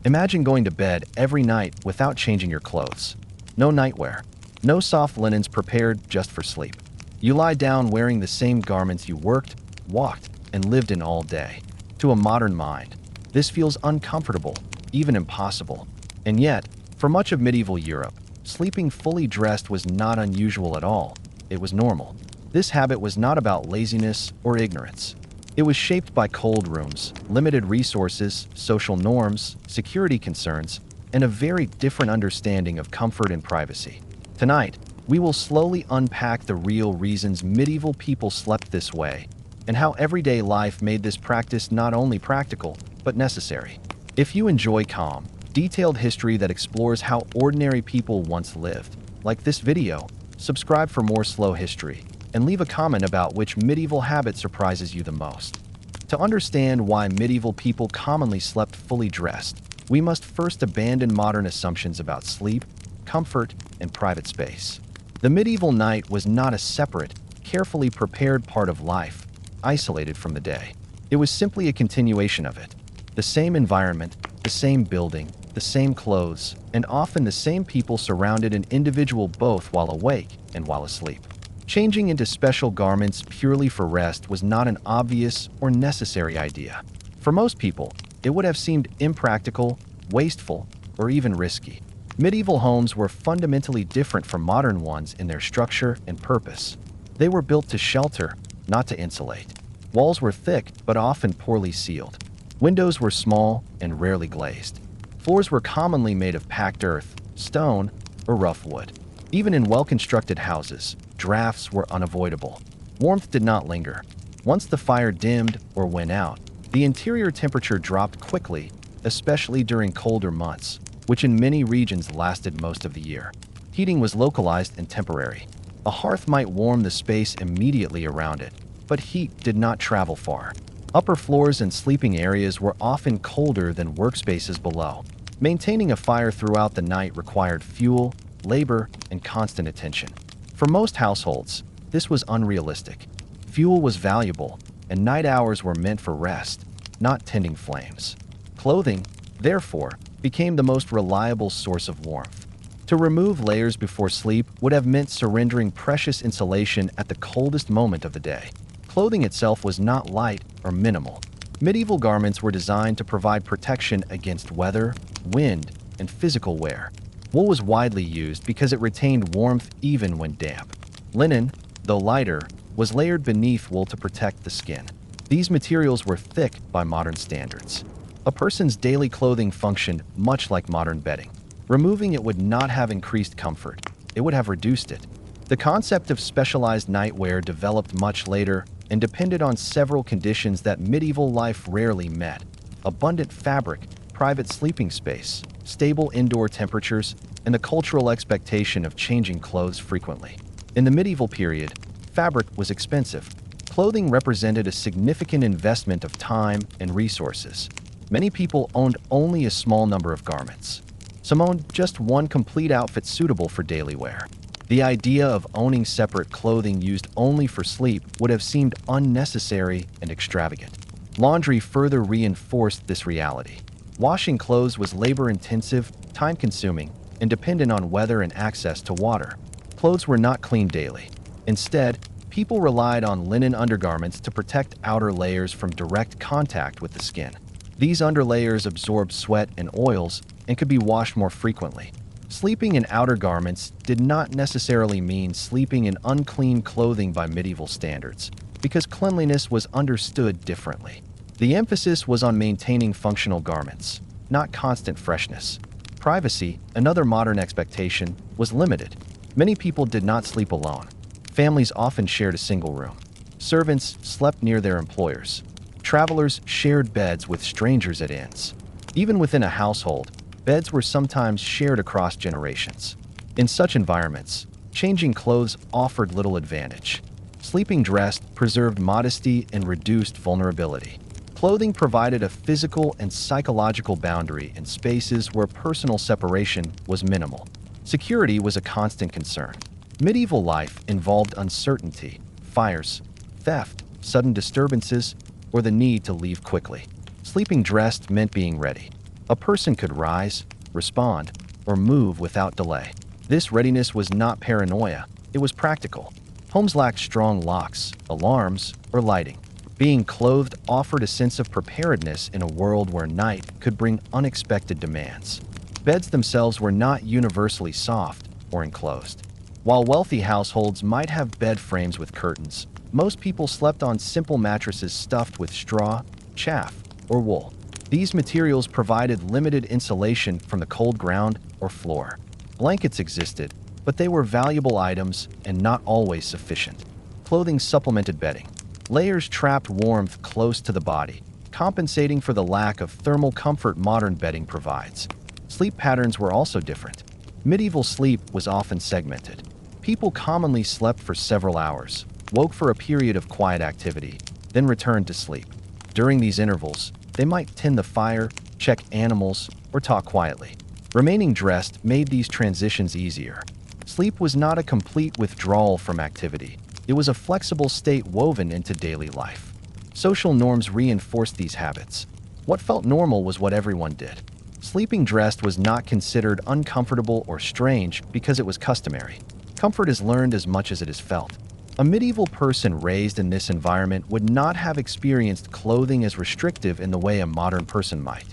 Imagine going to bed every night without changing your clothes. No nightwear. No soft linens prepared just for sleep. You lie down wearing the same garments you worked, walked, and lived in all day. To a modern mind, this feels uncomfortable, even impossible. And yet, for much of medieval Europe, sleeping fully dressed was not unusual at all. It was normal. This habit was not about laziness or ignorance. It was shaped by cold rooms, limited resources, social norms, security concerns, and a very different understanding of comfort and privacy. Tonight, we will slowly unpack the real reasons medieval people slept this way, and how everyday life made this practice not only practical, but necessary. If you enjoy calm, detailed history that explores how ordinary people once lived, like this video, subscribe for more slow history, and leave a comment about which medieval habit surprises you the most. To understand why medieval people commonly slept fully dressed, we must first abandon modern assumptions about sleep, comfort, and private space. The medieval night was not a separate, carefully prepared part of life, isolated from the day. It was simply a continuation of it. The same environment, the same building, the same clothes, and often the same people surrounded an individual both while awake and while asleep. Changing into special garments purely for rest was not an obvious or necessary idea. For most people, it would have seemed impractical, wasteful, or even risky. Medieval homes were fundamentally different from modern ones in their structure and purpose. They were built to shelter, not to insulate. Walls were thick but often poorly sealed. Windows were small and rarely glazed. Floors were commonly made of packed earth, stone, or rough wood. Even in well-constructed houses, drafts were unavoidable. Warmth did not linger. Once the fire dimmed or went out, the interior temperature dropped quickly, especially during colder months, which in many regions lasted most of the year. Heating was localized and temporary. A hearth might warm the space immediately around it, but heat did not travel far. Upper floors and sleeping areas were often colder than workspaces below. Maintaining a fire throughout the night required fuel, labor, and constant attention. For most households, this was unrealistic. Fuel was valuable, and night hours were meant for rest, not tending flames. Clothing, therefore, became the most reliable source of warmth. To remove layers before sleep would have meant surrendering precious insulation at the coldest moment of the day. Clothing itself was not light or minimal. Medieval garments were designed to provide protection against weather, wind, and physical wear. Wool was widely used because it retained warmth even when damp. Linen, though lighter, was layered beneath wool to protect the skin. These materials were thick by modern standards. A person's daily clothing functioned much like modern bedding. Removing it would not have increased comfort. It would have reduced it. The concept of specialized nightwear developed much later and depended on several conditions that medieval life rarely met: abundant fabric, private sleeping space, stable indoor temperatures, and the cultural expectation of changing clothes frequently. In the medieval period, fabric was expensive. Clothing represented a significant investment of time and resources. Many people owned only a small number of garments. Some owned just one complete outfit suitable for daily wear. The idea of owning separate clothing used only for sleep would have seemed unnecessary and extravagant. Laundry further reinforced this reality. Washing clothes was labor-intensive, time-consuming, and dependent on weather and access to water. Clothes were not cleaned daily. Instead, people relied on linen undergarments to protect outer layers from direct contact with the skin. These underlayers absorbed sweat and oils and could be washed more frequently. Sleeping in outer garments did not necessarily mean sleeping in unclean clothing by medieval standards, because cleanliness was understood differently. The emphasis was on maintaining functional garments, not constant freshness. Privacy, another modern expectation, was limited. Many people did not sleep alone. Families often shared a single room. Servants slept near their employers. Travelers shared beds with strangers at inns. Even within a household, beds were sometimes shared across generations. In such environments, changing clothes offered little advantage. Sleeping dressed preserved modesty and reduced vulnerability. Clothing provided a physical and psychological boundary in spaces where personal separation was minimal. Security was a constant concern. Medieval life involved uncertainty, fires, theft, sudden disturbances, or the need to leave quickly. Sleeping dressed meant being ready. A person could rise, respond, or move without delay. This readiness was not paranoia, it was practical. Homes lacked strong locks, alarms, or lighting. Being clothed offered a sense of preparedness in a world where night could bring unexpected demands. Beds themselves were not universally soft or enclosed. While wealthy households might have bed frames with curtains, most people slept on simple mattresses stuffed with straw, chaff, or wool. These materials provided limited insulation from the cold ground or floor. Blankets existed, but they were valuable items and not always sufficient. Clothing supplemented bedding. Layers trapped warmth close to the body, compensating for the lack of thermal comfort modern bedding provides. Sleep patterns were also different. Medieval sleep was often segmented. People commonly slept for several hours, woke for a period of quiet activity, then returned to sleep. During these intervals, they might tend the fire, check animals, or talk quietly. Remaining dressed made these transitions easier. Sleep was not a complete withdrawal from activity. It was a flexible state woven into daily life. Social norms reinforced these habits. What felt normal was what everyone did. Sleeping dressed was not considered uncomfortable or strange because it was customary. Comfort is learned as much as it is felt. A medieval person raised in this environment would not have experienced clothing as restrictive in the way a modern person might.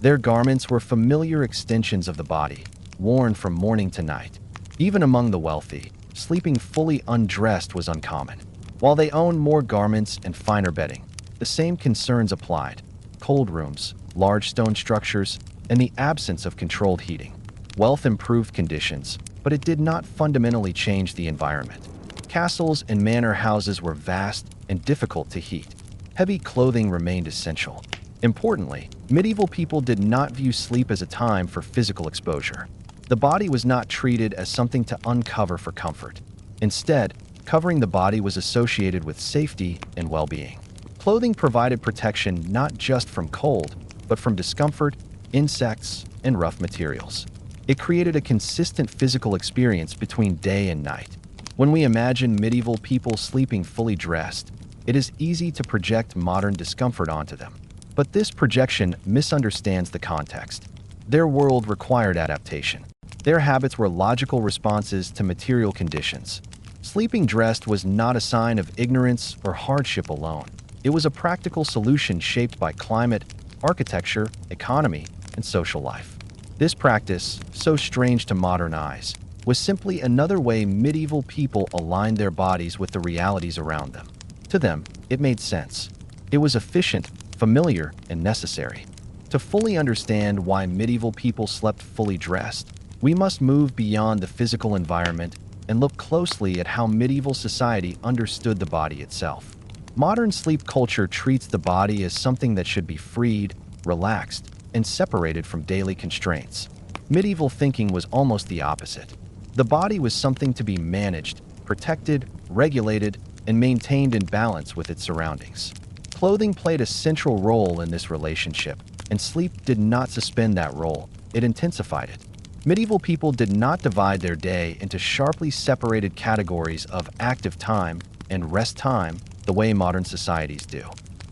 Their garments were familiar extensions of the body, worn from morning to night. Even among the wealthy, sleeping fully undressed was uncommon. While they owned more garments and finer bedding, the same concerns applied: cold rooms, large stone structures, and the absence of controlled heating. Wealth improved conditions, but it did not fundamentally change the environment. Castles and manor houses were vast and difficult to heat. Heavy clothing remained essential. Importantly, medieval people did not view sleep as a time for physical exposure. The body was not treated as something to uncover for comfort. Instead, covering the body was associated with safety and well-being. Clothing provided protection not just from cold, but from discomfort, insects, and rough materials. It created a consistent physical experience between day and night. When we imagine medieval people sleeping fully dressed, it is easy to project modern discomfort onto them. But this projection misunderstands the context. Their world required adaptation. Their habits were logical responses to material conditions. Sleeping dressed was not a sign of ignorance or hardship alone. It was a practical solution shaped by climate, architecture, economy, and social life. This practice, so strange to modern eyes, was simply another way medieval people aligned their bodies with the realities around them. To them, it made sense. It was efficient, familiar, and necessary. To fully understand why medieval people slept fully dressed, we must move beyond the physical environment and look closely at how medieval society understood the body itself. Modern sleep culture treats the body as something that should be freed, relaxed, and separated from daily constraints. Medieval thinking was almost the opposite. The body was something to be managed, protected, regulated, and maintained in balance with its surroundings. Clothing played a central role in this relationship, and sleep did not suspend that role, it intensified it. Medieval people did not divide their day into sharply separated categories of active time and rest time the way modern societies do.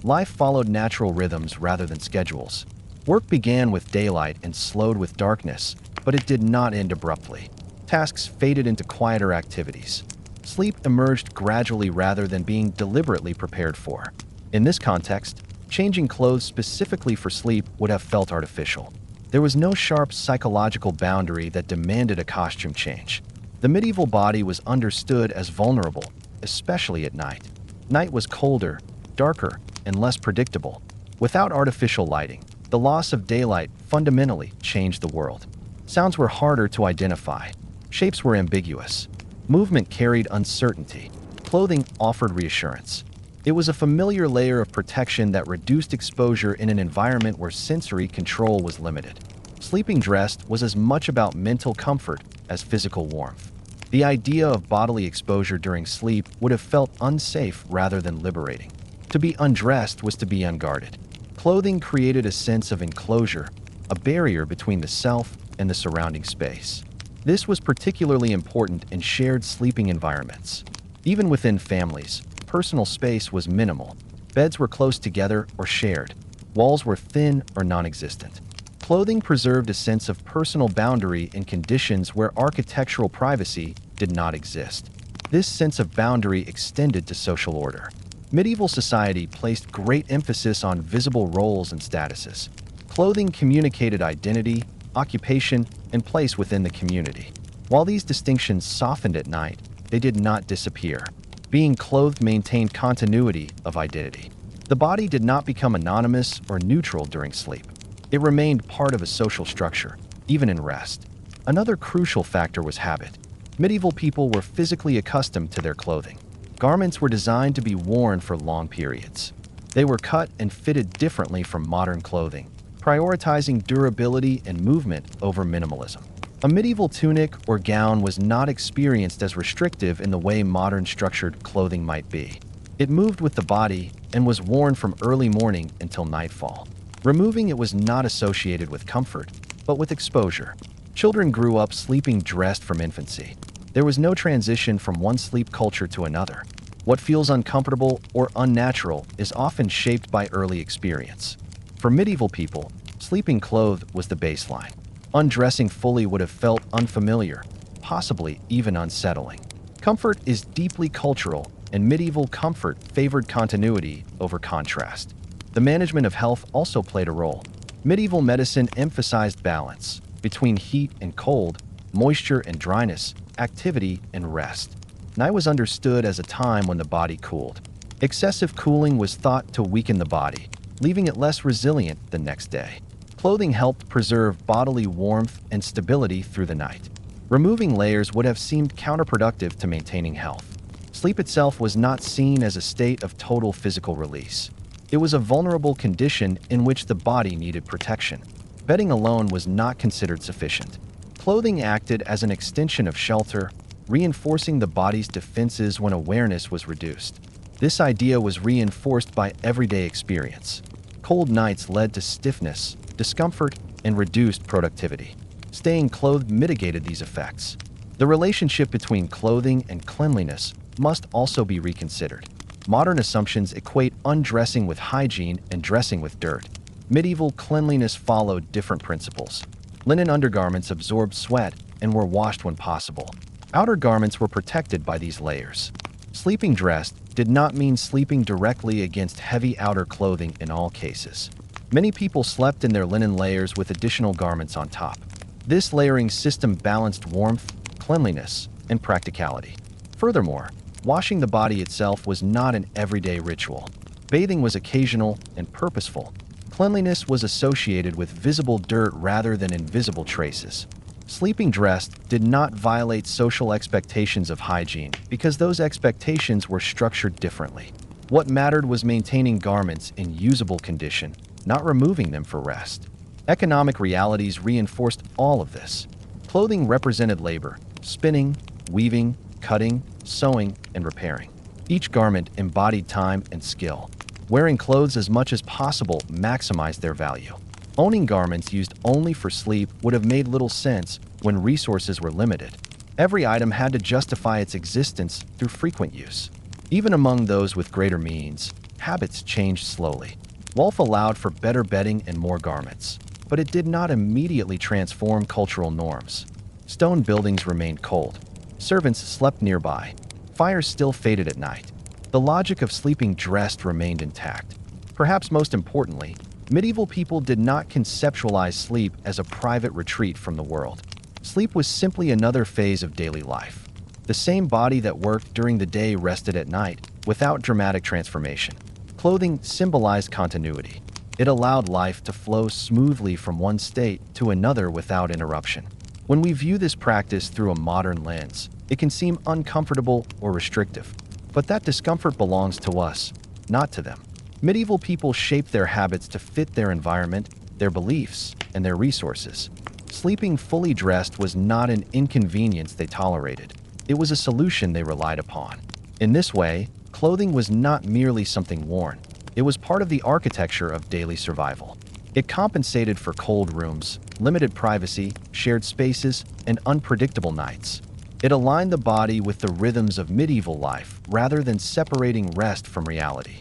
Life followed natural rhythms rather than schedules. Work began with daylight and slowed with darkness, but it did not end abruptly. Tasks faded into quieter activities. Sleep emerged gradually rather than being deliberately prepared for. In this context, changing clothes specifically for sleep would have felt artificial. There was no sharp psychological boundary that demanded a costume change. The medieval body was understood as vulnerable, especially at night. Night was colder, darker, and less predictable. Without artificial lighting, the loss of daylight fundamentally changed the world. Sounds were harder to identify. Shapes were ambiguous. Movement carried uncertainty. Clothing offered reassurance. It was a familiar layer of protection that reduced exposure in an environment where sensory control was limited. Sleeping dressed was as much about mental comfort as physical warmth. The idea of bodily exposure during sleep would have felt unsafe rather than liberating. To be undressed was to be unguarded. Clothing created a sense of enclosure, a barrier between the self and the surrounding space. This was particularly important in shared sleeping environments. Even within families, personal space was minimal. Beds were close together or shared. Walls were thin or non-existent. Clothing preserved a sense of personal boundary in conditions where architectural privacy did not exist. This sense of boundary extended to social order. Medieval society placed great emphasis on visible roles and statuses. Clothing communicated identity, occupation, and place within the community. While these distinctions softened at night, they did not disappear. Being clothed maintained continuity of identity. The body did not become anonymous or neutral during sleep. It remained part of a social structure, even in rest. Another crucial factor was habit. Medieval people were physically accustomed to their clothing. Garments were designed to be worn for long periods. They were cut and fitted differently from modern clothing, prioritizing durability and movement over minimalism. A medieval tunic or gown was not experienced as restrictive in the way modern structured clothing might be. It moved with the body and was worn from early morning until nightfall. Removing it was not associated with comfort, but with exposure. Children grew up sleeping dressed from infancy. There was no transition from one sleep culture to another. What feels uncomfortable or unnatural is often shaped by early experience. For medieval people, sleeping clothed was the baseline. Undressing fully would have felt unfamiliar, possibly even unsettling. Comfort is deeply cultural, and medieval comfort favored continuity over contrast. The management of health also played a role. Medieval medicine emphasized balance between heat and cold, moisture and dryness, activity and rest. Night was understood as a time when the body cooled. Excessive cooling was thought to weaken the body, leaving it less resilient the next day. Clothing helped preserve bodily warmth and stability through the night. Removing layers would have seemed counterproductive to maintaining health. Sleep itself was not seen as a state of total physical release. It was a vulnerable condition in which the body needed protection. Bedding alone was not considered sufficient. Clothing acted as an extension of shelter, reinforcing the body's defenses when awareness was reduced. This idea was reinforced by everyday experience. Cold nights led to stiffness, discomfort, and reduced productivity. Staying clothed mitigated these effects. The relationship between clothing and cleanliness must also be reconsidered. Modern assumptions equate undressing with hygiene and dressing with dirt. Medieval cleanliness followed different principles. Linen undergarments absorbed sweat and were washed when possible. Outer garments were protected by these layers. Sleeping dressed did not mean sleeping directly against heavy outer clothing in all cases. Many people slept in their linen layers with additional garments on top. This layering system balanced warmth, cleanliness, and practicality. Furthermore, washing the body itself was not an everyday ritual. Bathing was occasional and purposeful. Cleanliness was associated with visible dirt rather than invisible traces. Sleeping dressed did not violate social expectations of hygiene because those expectations were structured differently. What mattered was maintaining garments in usable condition, not removing them for rest. Economic realities reinforced all of this. Clothing represented labor: spinning, weaving, cutting, sewing, and repairing. Each garment embodied time and skill. Wearing clothes as much as possible maximized their value. Owning garments used only for sleep would have made little sense when resources were limited. Every item had to justify its existence through frequent use. Even among those with greater means, habits changed slowly. Wolf allowed for better bedding and more garments, but it did not immediately transform cultural norms. Stone buildings remained cold. Servants slept nearby. Fires still faded at night. The logic of sleeping dressed remained intact. Perhaps most importantly, medieval people did not conceptualize sleep as a private retreat from the world. Sleep was simply another phase of daily life. The same body that worked during the day rested at night, without dramatic transformation. Clothing symbolized continuity. It allowed life to flow smoothly from one state to another without interruption. When we view this practice through a modern lens, it can seem uncomfortable or restrictive. But that discomfort belongs to us, not to them. Medieval people shaped their habits to fit their environment, their beliefs, and their resources. Sleeping fully dressed was not an inconvenience they tolerated. It was a solution they relied upon. In this way, clothing was not merely something worn. It was part of the architecture of daily survival. It compensated for cold rooms, limited privacy, shared spaces, and unpredictable nights. It aligned the body with the rhythms of medieval life rather than separating rest from reality.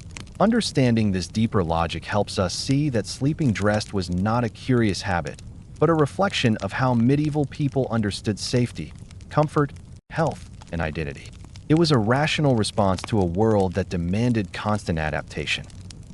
Understanding this deeper logic helps us see that sleeping dressed was not a curious habit, but a reflection of how medieval people understood safety, comfort, health, and identity. It was a rational response to a world that demanded constant adaptation.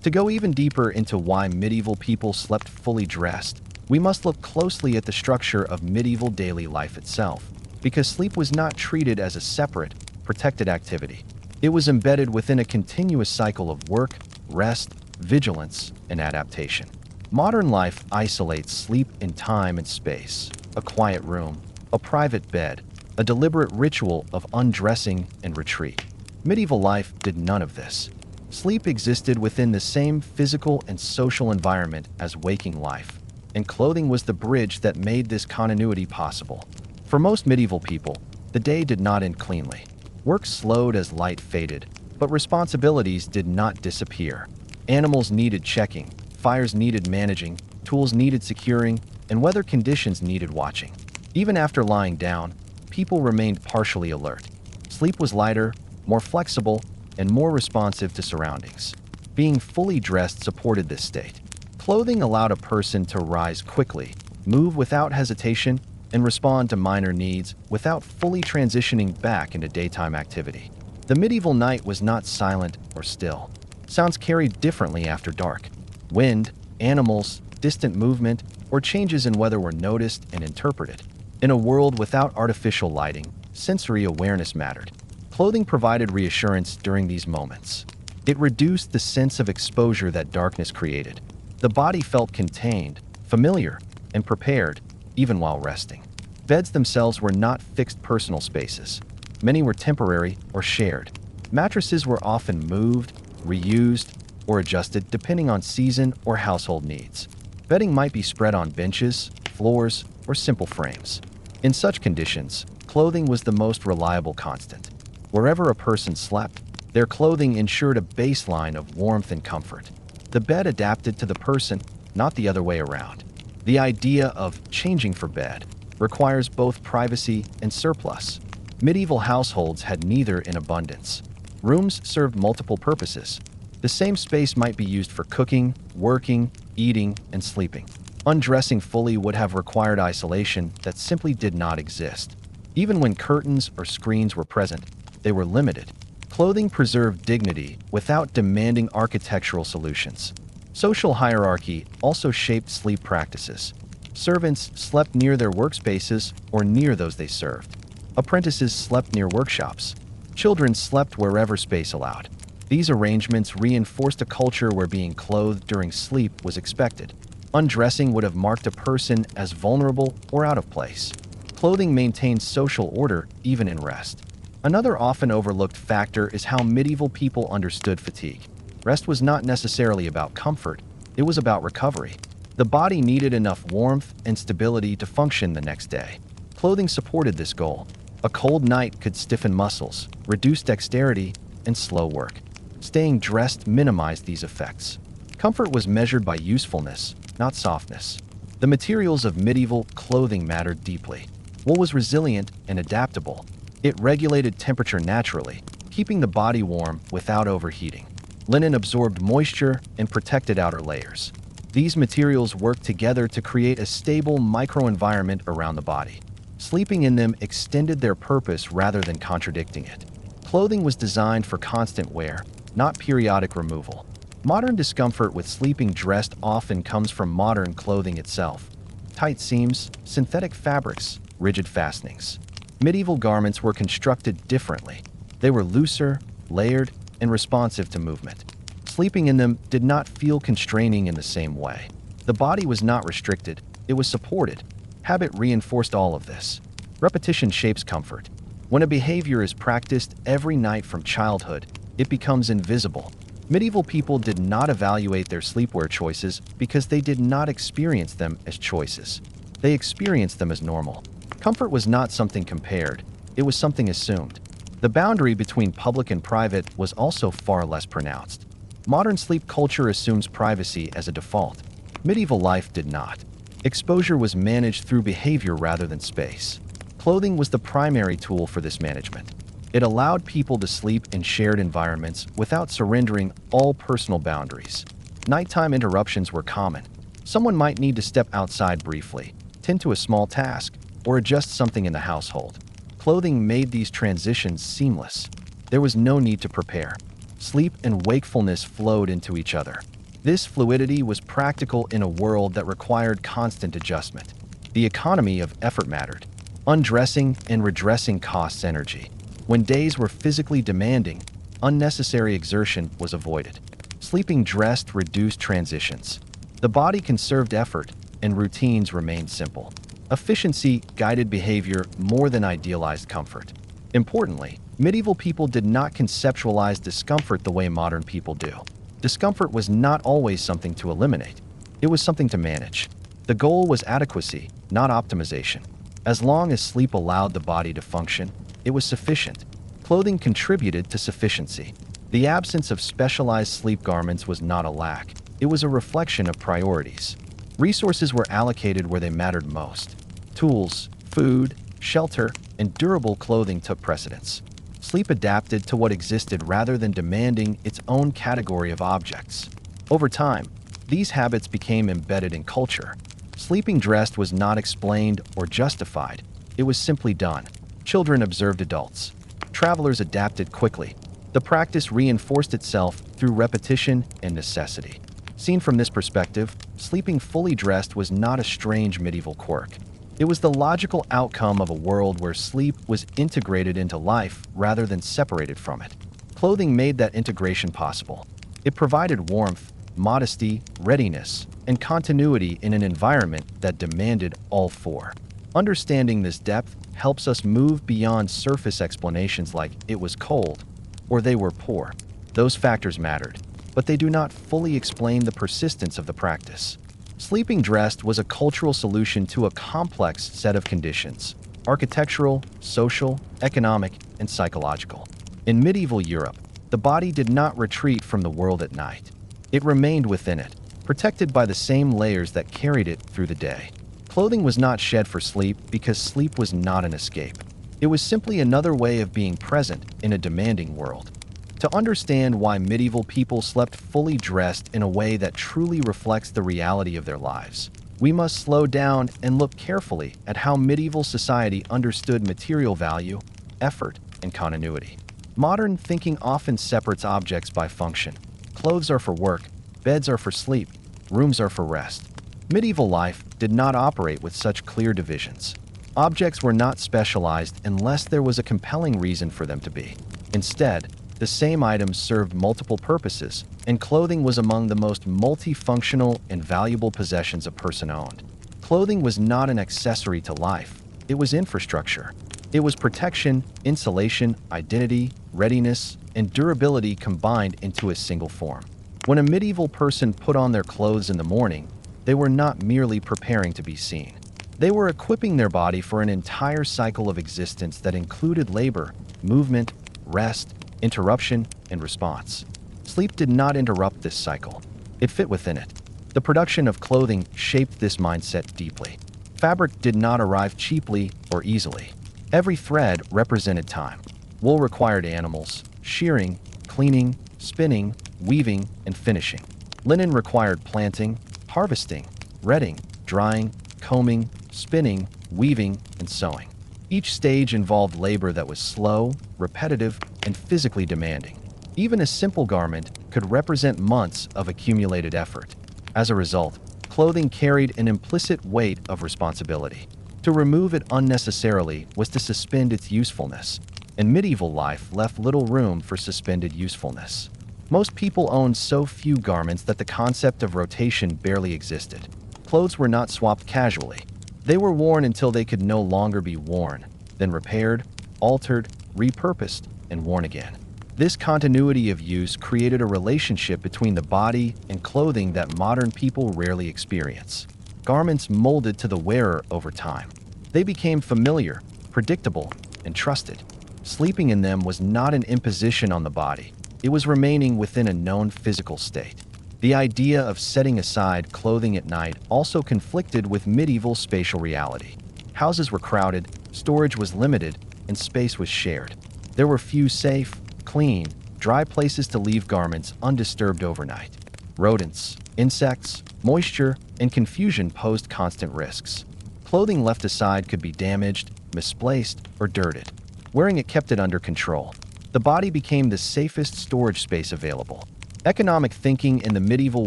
To go even deeper into why medieval people slept fully dressed, we must look closely at the structure of medieval daily life itself, because sleep was not treated as a separate, protected activity. It was embedded within a continuous cycle of work, rest, vigilance, and adaptation. Modern life isolates sleep in time and space, a quiet room, a private bed, a deliberate ritual of undressing and retreat. Medieval life did none of this. Sleep existed within the same physical and social environment as waking life, and clothing was the bridge that made this continuity possible. For most medieval people, the day did not end cleanly. Work slowed as light faded, but responsibilities did not disappear. Animals needed checking, fires needed managing, tools needed securing, and weather conditions needed watching. Even after lying down, people remained partially alert. Sleep was lighter, more flexible, and more responsive to surroundings. Being fully dressed supported this state. Clothing allowed a person to rise quickly, move without hesitation, and respond to minor needs without fully transitioning back into daytime activity. The medieval night was not silent or still. Sounds carried differently after dark. Wind, animals, distant movement, or changes in weather were noticed and interpreted. In a world without artificial lighting, sensory awareness mattered. Clothing provided reassurance during these moments. It reduced the sense of exposure that darkness created. The body felt contained, familiar, and prepared, even while resting. Beds themselves were not fixed personal spaces. Many were temporary or shared. Mattresses were often moved, reused, or adjusted depending on season or household needs. Bedding might be spread on benches, floors, or simple frames. In such conditions, clothing was the most reliable constant. Wherever a person slept, their clothing ensured a baseline of warmth and comfort. The bed adapted to the person, not the other way around. The idea of changing for bed requires both privacy and surplus. Medieval households had neither in abundance. Rooms served multiple purposes. The same space might be used for cooking, working, eating, and sleeping. Undressing fully would have required isolation that simply did not exist. Even when curtains or screens were present, they were limited. Clothing preserved dignity without demanding architectural solutions. Social hierarchy also shaped sleep practices. Servants slept near their workspaces or near those they served. Apprentices slept near workshops. Children slept wherever space allowed. These arrangements reinforced a culture where being clothed during sleep was expected. Undressing would have marked a person as vulnerable or out of place. Clothing maintained social order even in rest. Another often overlooked factor is how medieval people understood fatigue. Rest was not necessarily about comfort, it was about recovery. The body needed enough warmth and stability to function the next day. Clothing supported this goal. A cold night could stiffen muscles, reduce dexterity, and slow work. Staying dressed minimized these effects. Comfort was measured by usefulness, not softness. The materials of medieval clothing mattered deeply. Wool was resilient and adaptable. It regulated temperature naturally, keeping the body warm without overheating. Linen absorbed moisture and protected outer layers. These materials worked together to create a stable microenvironment around the body. Sleeping in them extended their purpose rather than contradicting it. Clothing was designed for constant wear, not periodic removal. Modern discomfort with sleeping dressed often comes from modern clothing itself. Tight seams, synthetic fabrics, rigid fastenings. Medieval garments were constructed differently. They were looser, layered, and responsive to movement. Sleeping in them did not feel constraining in the same way. The body was not restricted, it was supported. Habit reinforced all of this. Repetition shapes comfort. When a behavior is practiced every night from childhood, it becomes invisible. Medieval people did not evaluate their sleepwear choices because they did not experience them as choices. They experienced them as normal. Comfort was not something compared, it was something assumed. The boundary between public and private was also far less pronounced. Modern sleep culture assumes privacy as a default. Medieval life did not. Exposure was managed through behavior rather than space. Clothing was the primary tool for this management. It allowed people to sleep in shared environments without surrendering all personal boundaries. Nighttime interruptions were common. Someone might need to step outside briefly, tend to a small task, or adjust something in the household. Clothing made these transitions seamless. There was no need to prepare. Sleep and wakefulness flowed into each other. This fluidity was practical in a world that required constant adjustment. The economy of effort mattered. Undressing and redressing costs energy. When days were physically demanding, unnecessary exertion was avoided. Sleeping dressed reduced transitions. The body conserved effort, and routines remained simple. Efficiency guided behavior more than idealized comfort. Importantly, medieval people did not conceptualize discomfort the way modern people do. Discomfort was not always something to eliminate. It was something to manage. The goal was adequacy, not optimization. As long as sleep allowed the body to function, it was sufficient. Clothing contributed to sufficiency. The absence of specialized sleep garments was not a lack. It was a reflection of priorities. Resources were allocated where they mattered most. Tools, food, shelter, and durable clothing took precedence. Sleep adapted to what existed rather than demanding its own category of objects. Over time, these habits became embedded in culture. Sleeping dressed was not explained or justified. It was simply done. Children observed adults. Travelers adapted quickly. The practice reinforced itself through repetition and necessity. Seen from this perspective, sleeping fully dressed was not a strange medieval quirk. It was the logical outcome of a world where sleep was integrated into life rather than separated from it. Clothing made that integration possible. It provided warmth, modesty, readiness, and continuity in an environment that demanded all four. Understanding this depth helps us move beyond surface explanations like "it was cold" or "they were poor." Those factors mattered, but they do not fully explain the persistence of the practice. Sleeping dressed was a cultural solution to a complex set of conditions: architectural, social, economic, and psychological. In medieval Europe, the body did not retreat from the world at night. It remained within it, protected by the same layers that carried it through the day. Clothing was not shed for sleep because sleep was not an escape. It was simply another way of being present in a demanding world. To understand why medieval people slept fully dressed in a way that truly reflects the reality of their lives, we must slow down and look carefully at how medieval society understood material value, effort, and continuity. Modern thinking often separates objects by function. Clothes are for work, beds are for sleep, rooms are for rest. Medieval life did not operate with such clear divisions. Objects were not specialized unless there was a compelling reason for them to be. Instead, the same items served multiple purposes, and clothing was among the most multifunctional and valuable possessions a person owned. Clothing was not an accessory to life. It was infrastructure. It was protection, insulation, identity, readiness, and durability combined into a single form. When a medieval person put on their clothes in the morning, they were not merely preparing to be seen. They were equipping their body for an entire cycle of existence that included labor, movement, rest, interruption, and response. Sleep did not interrupt this cycle. It fit within it. The production of clothing shaped this mindset deeply. Fabric did not arrive cheaply or easily. Every thread represented time. Wool required animals, shearing, cleaning, spinning, weaving, and finishing. Linen required planting, harvesting, retting, drying, combing, spinning, weaving, and sewing. Each stage involved labor that was slow, repetitive, and physically demanding. Even a simple garment could represent months of accumulated effort. As a result, clothing carried an implicit weight of responsibility. To remove it unnecessarily was to suspend its usefulness, and medieval life left little room for suspended usefulness. Most people owned so few garments that the concept of rotation barely existed. Clothes were not swapped casually. They were worn until they could no longer be worn, then repaired, altered, repurposed, and worn again. This continuity of use created a relationship between the body and clothing that modern people rarely experience. Garments molded to the wearer over time. They became familiar, predictable, and trusted. Sleeping in them was not an imposition on the body. It was remaining within a known physical state. The idea of setting aside clothing at night also conflicted with medieval spatial reality. Houses were crowded, storage was limited, and space was shared. There were few safe, clean, dry places to leave garments undisturbed overnight. Rodents, insects, moisture, and confusion posed constant risks. Clothing left aside could be damaged, misplaced, or dirted. Wearing it kept it under control. The body became the safest storage space available. Economic thinking in the medieval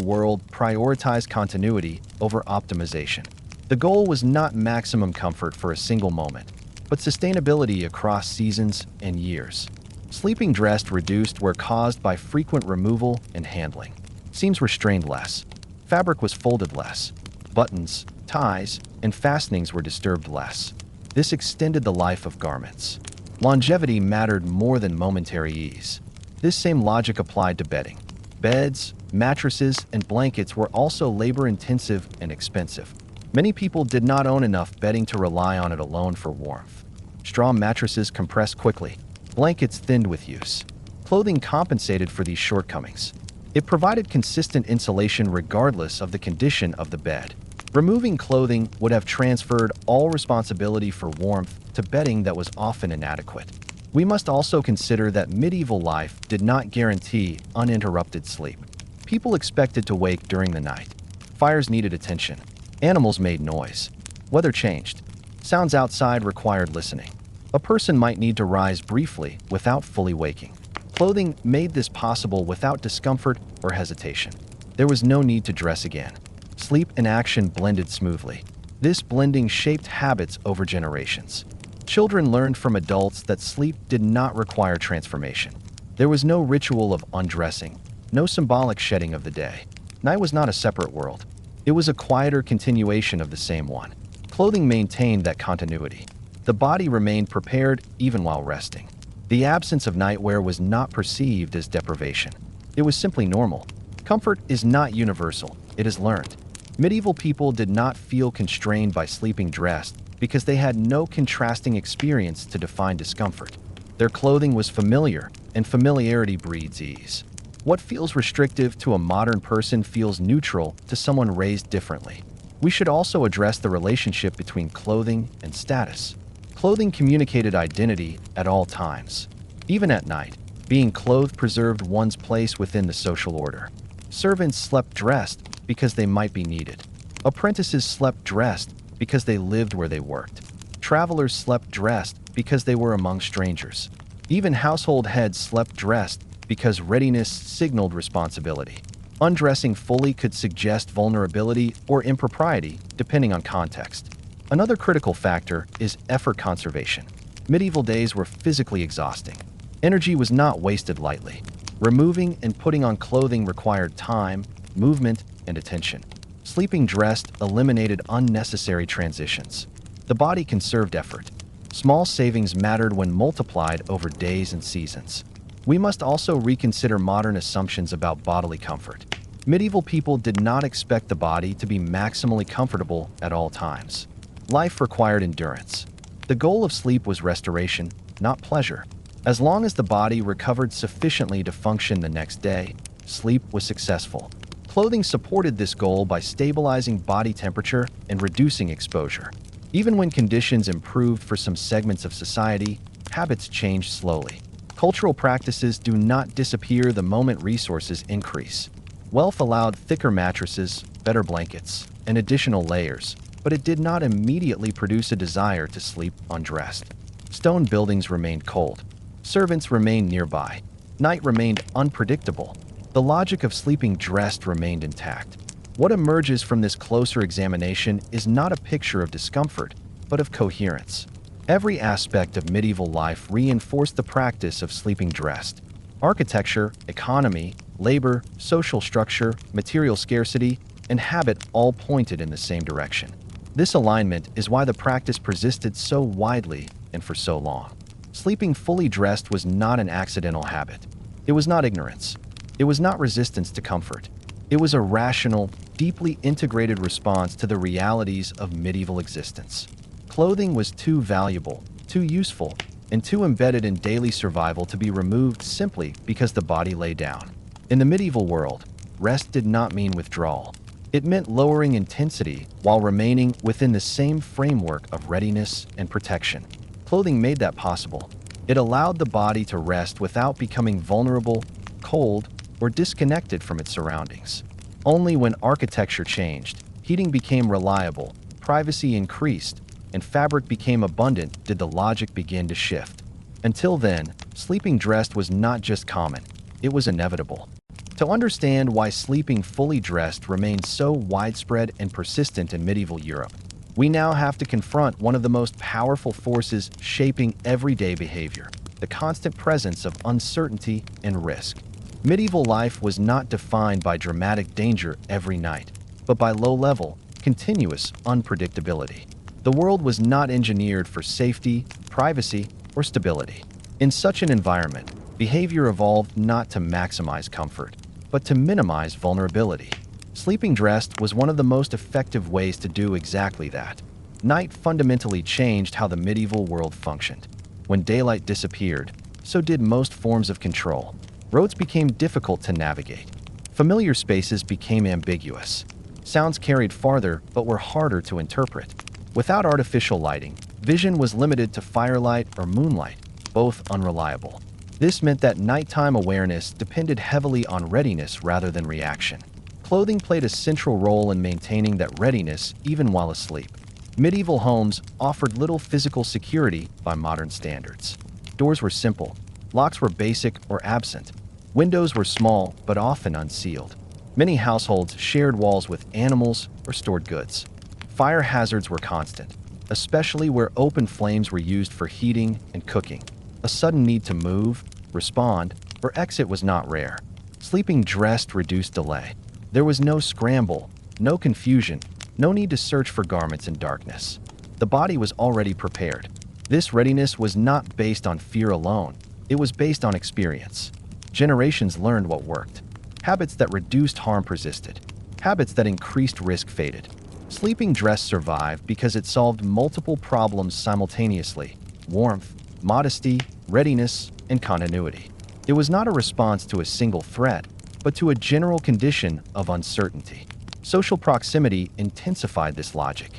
world prioritized continuity over optimization. The goal was not maximum comfort for a single moment, but sustainability across seasons and years. Sleeping dressed reduced were caused by frequent removal and handling. Seams were strained less. Fabric was folded less. Buttons, ties, and fastenings were disturbed less. This extended the life of garments. Longevity mattered more than momentary ease. This same logic applied to bedding. Beds, mattresses, and blankets were also labor-intensive and expensive. Many people did not own enough bedding to rely on it alone for warmth. Straw mattresses compressed quickly. Blankets thinned with use. Clothing compensated for these shortcomings. It provided consistent insulation regardless of the condition of the bed. Removing clothing would have transferred all responsibility for warmth to bedding that was often inadequate. We must also consider that medieval life did not guarantee uninterrupted sleep. People expected to wake during the night. Fires needed attention. Animals made noise. Weather changed. Sounds outside required listening. A person might need to rise briefly without fully waking. Clothing made this possible without discomfort or hesitation. There was no need to dress again. Sleep and action blended smoothly. This blending shaped habits over generations. Children learned from adults that sleep did not require transformation. There was no ritual of undressing, no symbolic shedding of the day. Night was not a separate world. It was a quieter continuation of the same one. Clothing maintained that continuity. The body remained prepared even while resting. The absence of nightwear was not perceived as deprivation. It was simply normal. Comfort is not universal, it is learned. Medieval people did not feel constrained by sleeping dressed because they had no contrasting experience to define discomfort. Their clothing was familiar, and familiarity breeds ease. What feels restrictive to a modern person feels neutral to someone raised differently. We should also address the relationship between clothing and status. Clothing communicated identity at all times. Even at night, being clothed preserved one's place within the social order. Servants slept dressed because they might be needed. Apprentices slept dressed because they lived where they worked. Travelers slept dressed because they were among strangers. Even household heads slept dressed because readiness signaled responsibility. Undressing fully could suggest vulnerability or impropriety, depending on context. Another critical factor is effort conservation. Medieval days were physically exhausting. Energy was not wasted lightly. Removing and putting on clothing required time, movement, and attention. Sleeping dressed eliminated unnecessary transitions. The body conserved effort. Small savings mattered when multiplied over days and seasons. We must also reconsider modern assumptions about bodily comfort. Medieval people did not expect the body to be maximally comfortable at all times. Life required endurance. The goal of sleep was restoration, not pleasure. As long as the body recovered sufficiently to function the next day, sleep was successful. Clothing supported this goal by stabilizing body temperature and reducing exposure. Even when conditions improved for some segments of society, habits changed slowly. Cultural practices do not disappear the moment resources increase. Wealth allowed thicker mattresses, better blankets, and additional layers, but it did not immediately produce a desire to sleep undressed. Stone buildings remained cold. Servants remained nearby. Night remained unpredictable. The logic of sleeping dressed remained intact. What emerges from this closer examination is not a picture of discomfort, but of coherence. Every aspect of medieval life reinforced the practice of sleeping dressed. Architecture, economy, labor, social structure, material scarcity, and habit all pointed in the same direction. This alignment is why the practice persisted so widely and for so long. Sleeping fully dressed was not an accidental habit. It was not ignorance. It was not resistance to comfort. It was a rational, deeply integrated response to the realities of medieval existence. Clothing was too valuable, too useful, and too embedded in daily survival to be removed simply because the body lay down. In the medieval world, rest did not mean withdrawal. It meant lowering intensity while remaining within the same framework of readiness and protection. Clothing made that possible. It allowed the body to rest without becoming vulnerable, cold, or disconnected from its surroundings. Only when architecture changed, heating became reliable, privacy increased, and fabric became abundant did the logic begin to shift. Until then, sleeping dressed was not just common, it was inevitable. To understand why sleeping fully dressed remained so widespread and persistent in medieval Europe, we now have to confront one of the most powerful forces shaping everyday behavior: the constant presence of uncertainty and risk. Medieval life was not defined by dramatic danger every night, but by low-level, continuous unpredictability. The world was not engineered for safety, privacy, or stability. In such an environment, behavior evolved not to maximize comfort, but to minimize vulnerability. Sleeping dressed was one of the most effective ways to do exactly that. Night fundamentally changed how the medieval world functioned. When daylight disappeared, so did most forms of control. Roads became difficult to navigate. Familiar spaces became ambiguous. Sounds carried farther but were harder to interpret. Without artificial lighting, vision was limited to firelight or moonlight, both unreliable. This meant that nighttime awareness depended heavily on readiness rather than reaction. Clothing played a central role in maintaining that readiness even while asleep. Medieval homes offered little physical security by modern standards. Doors were simple, locks were basic or absent, windows were small but often unsealed. Many households shared walls with animals or stored goods. Fire hazards were constant, especially where open flames were used for heating and cooking. A sudden need to move, respond, or exit was not rare. Sleeping dressed reduced delay. There was no scramble, no confusion, no need to search for garments in darkness. The body was already prepared. This readiness was not based on fear alone, it was based on experience. Generations learned what worked. Habits that reduced harm persisted. Habits that increased risk faded. Sleeping dressed survived because it solved multiple problems simultaneously: warmth, modesty, readiness, and continuity. It was not a response to a single threat, but to a general condition of uncertainty. Social proximity intensified this logic.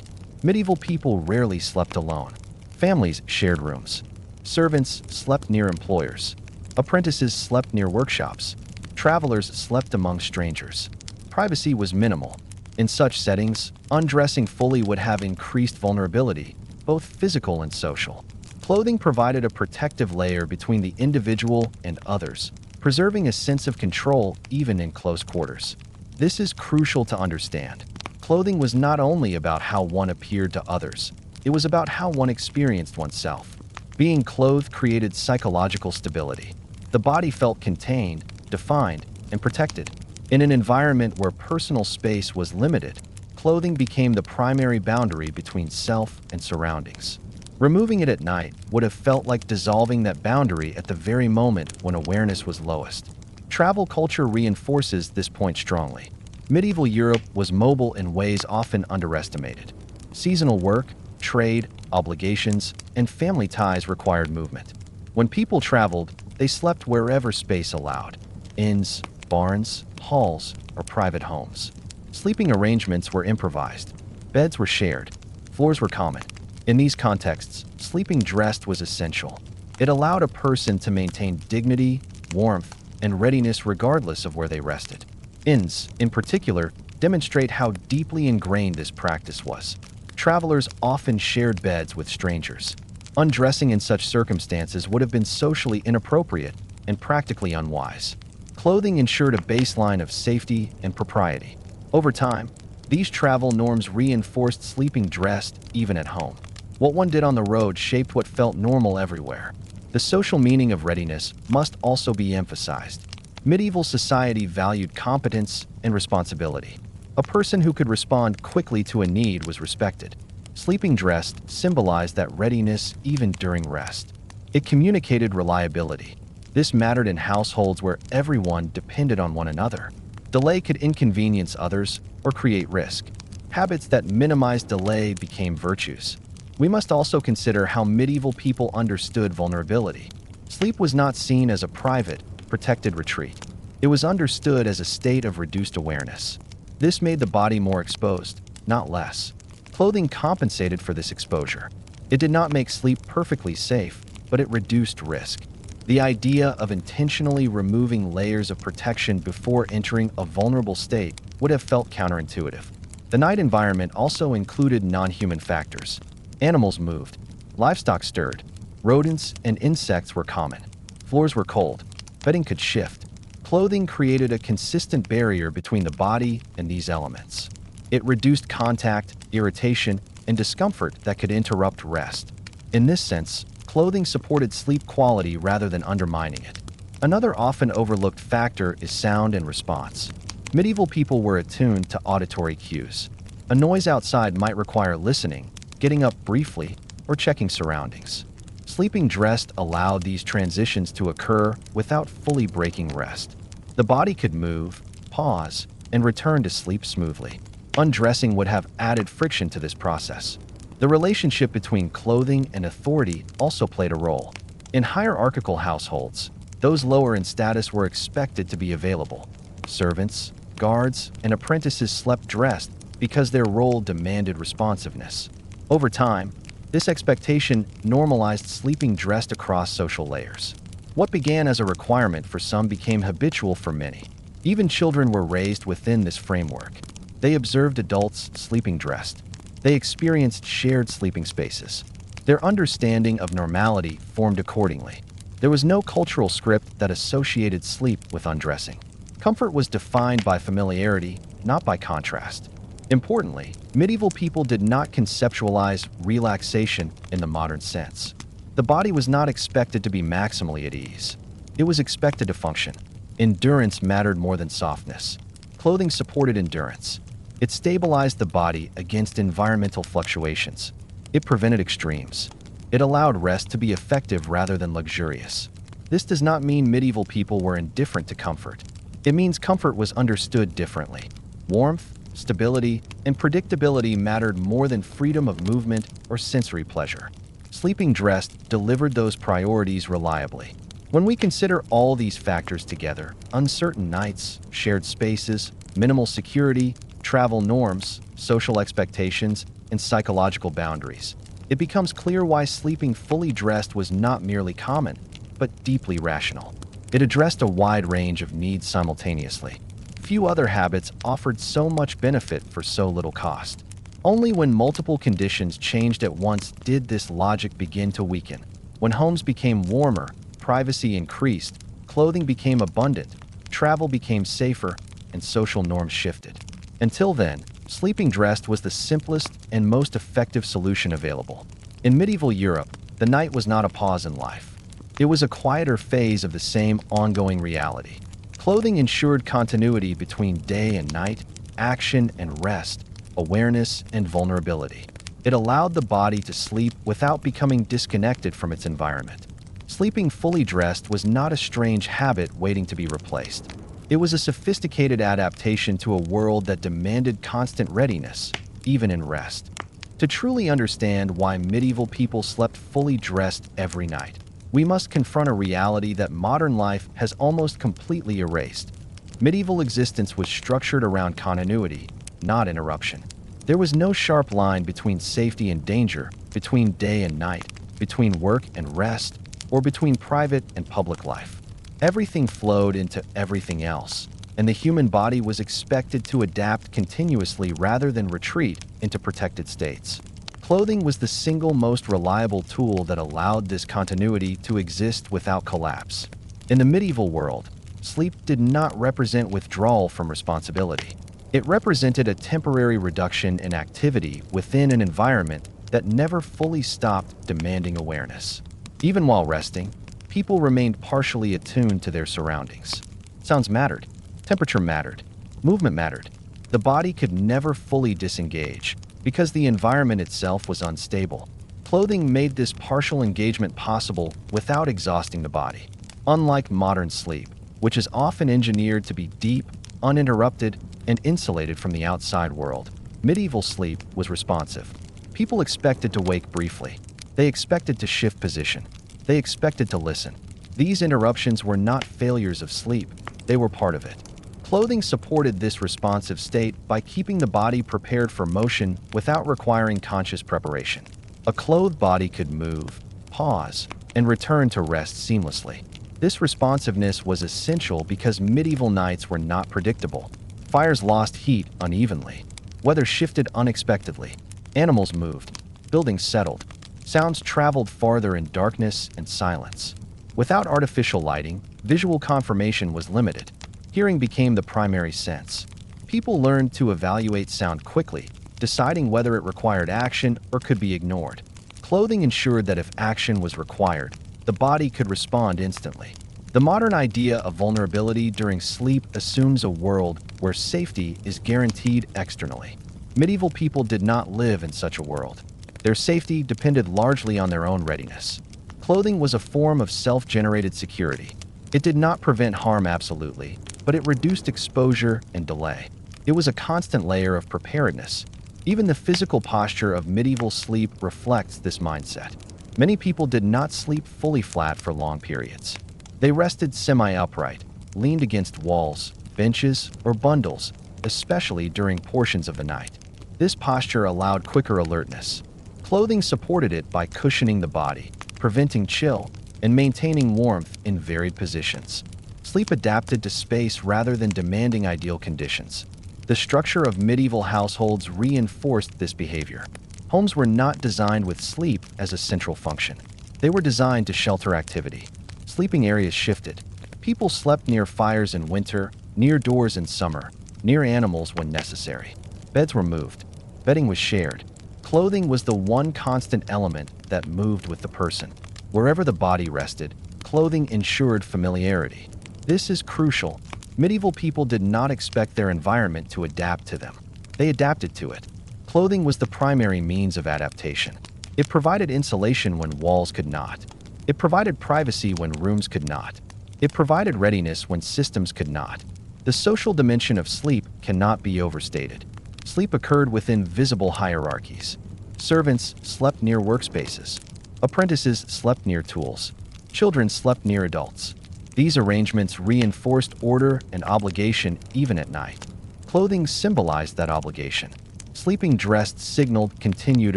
Medieval people rarely slept alone. Families shared rooms. Servants slept near employers. Apprentices slept near workshops. Travelers slept among strangers. Privacy was minimal. In such settings, undressing fully would have increased vulnerability, both physical and social. Clothing provided a protective layer between the individual and others, preserving a sense of control even in close quarters. This is crucial to understand. Clothing was not only about how one appeared to others, it was about how one experienced oneself. Being clothed created psychological stability. The body felt contained, defined, and protected. In an environment where personal space was limited, clothing became the primary boundary between self and surroundings. Removing it at night would have felt like dissolving that boundary at the very moment when awareness was lowest. Travel culture reinforces this point strongly. Medieval Europe was mobile in ways often underestimated. Seasonal work, trade, obligations, and family ties required movement. When people traveled, they slept wherever space allowed: inns, barns, halls, or private homes. Sleeping arrangements were improvised. Beds were shared. Floors were common. In these contexts, sleeping dressed was essential. It allowed a person to maintain dignity, warmth, and readiness regardless of where they rested. Inns, in particular, demonstrate how deeply ingrained this practice was. Travelers often shared beds with strangers. Undressing in such circumstances would have been socially inappropriate and practically unwise. Clothing ensured a baseline of safety and propriety. Over time, these travel norms reinforced sleeping dressed even at home. What one did on the road shaped what felt normal everywhere. The social meaning of readiness must also be emphasized. Medieval society valued competence and responsibility. A person who could respond quickly to a need was respected. Sleeping dressed symbolized that readiness even during rest. It communicated reliability. This mattered in households where everyone depended on one another. Delay could inconvenience others or create risk. Habits that minimized delay became virtues. We must also consider how medieval people understood vulnerability. Sleep was not seen as a private, protected retreat. It was understood as a state of reduced awareness. This made the body more exposed, not less. Clothing compensated for this exposure. It did not make sleep perfectly safe, but it reduced risk. The idea of intentionally removing layers of protection before entering a vulnerable state would have felt counterintuitive. The night environment also included non-human factors. Animals moved, livestock stirred, rodents and insects were common. Floors were cold, bedding could shift. Clothing created a consistent barrier between the body and these elements. It reduced contact, irritation, and discomfort that could interrupt rest. In this sense, clothing supported sleep quality rather than undermining it. Another often overlooked factor is sound and response. Medieval people were attuned to auditory cues. A noise outside might require listening, getting up briefly, or checking surroundings. Sleeping dressed allowed these transitions to occur without fully breaking rest. The body could move, pause, and return to sleep smoothly. Undressing would have added friction to this process. The relationship between clothing and authority also played a role. In hierarchical households, those lower in status were expected to be available. Servants, guards, and apprentices slept dressed because their role demanded responsiveness. Over time, this expectation normalized sleeping dressed across social layers. What began as a requirement for some became habitual for many. Even children were raised within this framework. They observed adults sleeping dressed. They experienced shared sleeping spaces. Their understanding of normality formed accordingly. There was no cultural script that associated sleep with undressing. Comfort was defined by familiarity, not by contrast. Importantly, medieval people did not conceptualize relaxation in the modern sense. The body was not expected to be maximally at ease. It was expected to function. Endurance mattered more than softness. Clothing supported endurance. It stabilized the body against environmental fluctuations. It prevented extremes. It allowed rest to be effective rather than luxurious. This does not mean medieval people were indifferent to comfort. It means comfort was understood differently. Warmth, stability, and predictability mattered more than freedom of movement or sensory pleasure. Sleeping dressed delivered those priorities reliably. When we consider all these factors together, uncertain nights, shared spaces, minimal security, travel norms, social expectations, and psychological boundaries, it becomes clear why sleeping fully dressed was not merely common, but deeply rational. It addressed a wide range of needs simultaneously. Few other habits offered so much benefit for so little cost. Only when multiple conditions changed at once did this logic begin to weaken. When homes became warmer, privacy increased, clothing became abundant, travel became safer, and social norms shifted. Until then, sleeping dressed was the simplest and most effective solution available. In medieval Europe, the night was not a pause in life. It was a quieter phase of the same ongoing reality. Clothing ensured continuity between day and night, action and rest, awareness and vulnerability. It allowed the body to sleep without becoming disconnected from its environment. Sleeping fully dressed was not a strange habit waiting to be replaced. It was a sophisticated adaptation to a world that demanded constant readiness, even in rest. To truly understand why medieval people slept fully dressed every night, we must confront a reality that modern life has almost completely erased. Medieval existence was structured around continuity, not interruption. There was no sharp line between safety and danger, between day and night, between work and rest, or between private and public life. Everything flowed into everything else, and the human body was expected to adapt continuously rather than retreat into protected states. Clothing was the single most reliable tool that allowed this continuity to exist without collapse. In the medieval world, sleep did not represent withdrawal from responsibility. It represented a temporary reduction in activity within an environment that never fully stopped demanding awareness. Even while resting, people remained partially attuned to their surroundings. Sounds mattered. Temperature mattered. Movement mattered. The body could never fully disengage because the environment itself was unstable. Clothing made this partial engagement possible without exhausting the body. Unlike modern sleep, which is often engineered to be deep, uninterrupted, and insulated from the outside world, medieval sleep was responsive. People expected to wake briefly. They expected to shift position. They expected to listen. These interruptions were not failures of sleep. They were part of it. Clothing supported this responsive state by keeping the body prepared for motion without requiring conscious preparation. A clothed body could move, pause, and return to rest seamlessly. This responsiveness was essential because medieval nights were not predictable. Fires lost heat unevenly. Weather shifted unexpectedly. Animals moved. Buildings settled. Sounds traveled farther in darkness and silence. Without artificial lighting, visual confirmation was limited. Hearing became the primary sense. People learned to evaluate sound quickly, deciding whether it required action or could be ignored. Clothing ensured that if action was required, the body could respond instantly. The modern idea of vulnerability during sleep assumes a world where safety is guaranteed externally. Medieval people did not live in such a world. Their safety depended largely on their own readiness. Clothing was a form of self-generated security. It did not prevent harm absolutely, but it reduced exposure and delay. It was a constant layer of preparedness. Even the physical posture of medieval sleep reflects this mindset. Many people did not sleep fully flat for long periods. They rested semi-upright, leaned against walls, benches, or bundles, especially during portions of the night. This posture allowed quicker alertness. Clothing supported it by cushioning the body, preventing chill, and maintaining warmth in varied positions. Sleep adapted to space rather than demanding ideal conditions. The structure of medieval households reinforced this behavior. Homes were not designed with sleep as a central function. They were designed to shelter activity. Sleeping areas shifted. People slept near fires in winter, near doors in summer, near animals when necessary. Beds were moved. Bedding was shared. Clothing was the one constant element that moved with the person. Wherever the body rested, clothing ensured familiarity. This is crucial. Medieval people did not expect their environment to adapt to them. They adapted to it. Clothing was the primary means of adaptation. It provided insulation when walls could not. It provided privacy when rooms could not. It provided readiness when systems could not. The social dimension of sleep cannot be overstated. Sleep occurred within visible hierarchies. Servants slept near workspaces. Apprentices slept near tools. Children slept near adults. These arrangements reinforced order and obligation even at night. Clothing symbolized that obligation. Sleeping dressed signaled continued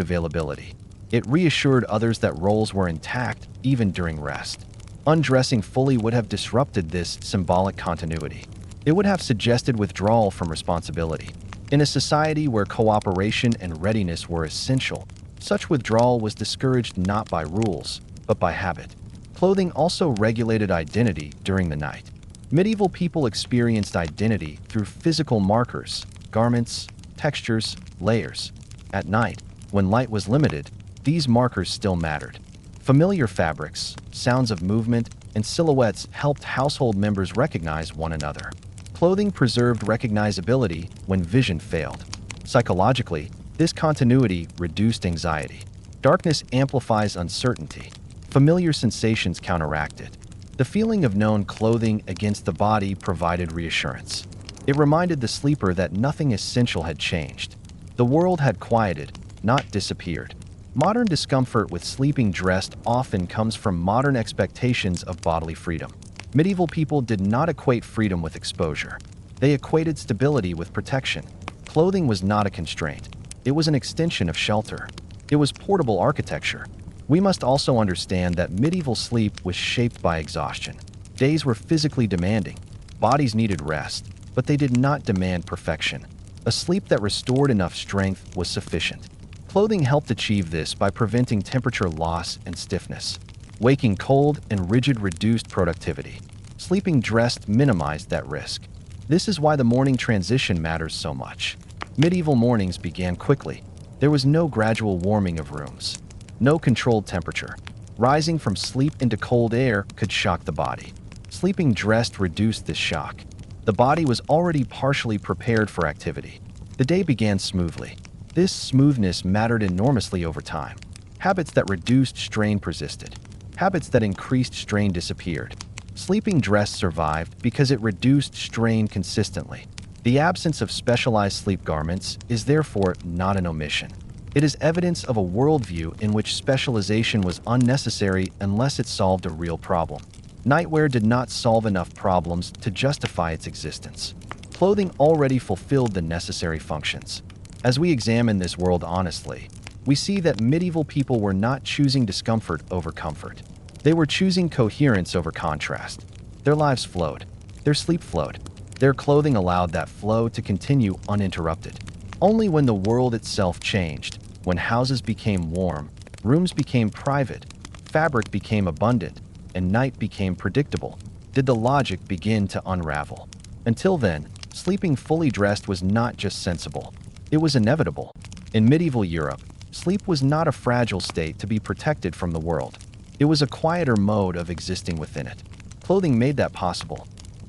availability. It reassured others that roles were intact even during rest. Undressing fully would have disrupted this symbolic continuity. It would have suggested withdrawal from responsibility. In a society where cooperation and readiness were essential, such withdrawal was discouraged not by rules, but by habit. Clothing also regulated identity during the night. Medieval people experienced identity through physical markers, garments, textures, layers. At night, when light was limited, these markers still mattered. Familiar fabrics, sounds of movement, and silhouettes helped household members recognize one another. Clothing preserved recognizability when vision failed. Psychologically, this continuity reduced anxiety. Darkness amplifies uncertainty. Familiar sensations counteracted. The feeling of known clothing against the body provided reassurance. It reminded the sleeper that nothing essential had changed. The world had quieted, not disappeared. Modern discomfort with sleeping dressed often comes from modern expectations of bodily freedom. Medieval people did not equate freedom with exposure. They equated stability with protection. Clothing was not a constraint. It was an extension of shelter. It was portable architecture. We must also understand that medieval sleep was shaped by exhaustion. Days were physically demanding. Bodies needed rest, but they did not demand perfection. A sleep that restored enough strength was sufficient. Clothing helped achieve this by preventing temperature loss and stiffness. Waking cold and rigid reduced productivity. Sleeping dressed minimized that risk. This is why the morning transition matters so much. Medieval mornings began quickly. There was no gradual warming of rooms. No controlled temperature. Rising from sleep into cold air could shock the body. Sleeping dressed reduced this shock. The body was already partially prepared for activity. The day began smoothly. This smoothness mattered enormously over time. Habits that reduced strain persisted. Habits that increased strain disappeared. Sleeping dressed survived because it reduced strain consistently. The absence of specialized sleep garments is therefore not an omission. It is evidence of a worldview in which specialization was unnecessary unless it solved a real problem. Nightwear did not solve enough problems to justify its existence. Clothing already fulfilled the necessary functions. As we examine this world honestly, we see that medieval people were not choosing discomfort over comfort. They were choosing coherence over contrast. Their lives flowed. Their sleep flowed. Their clothing allowed that flow to continue uninterrupted. Only when the world itself changed, when houses became warm, rooms became private, fabric became abundant, and night became predictable, did the logic begin to unravel. Until then, sleeping fully dressed was not just sensible. It was inevitable. In medieval Europe, sleep was not a fragile state to be protected from the world. It was a quieter mode of existing within it. Clothing made that possible.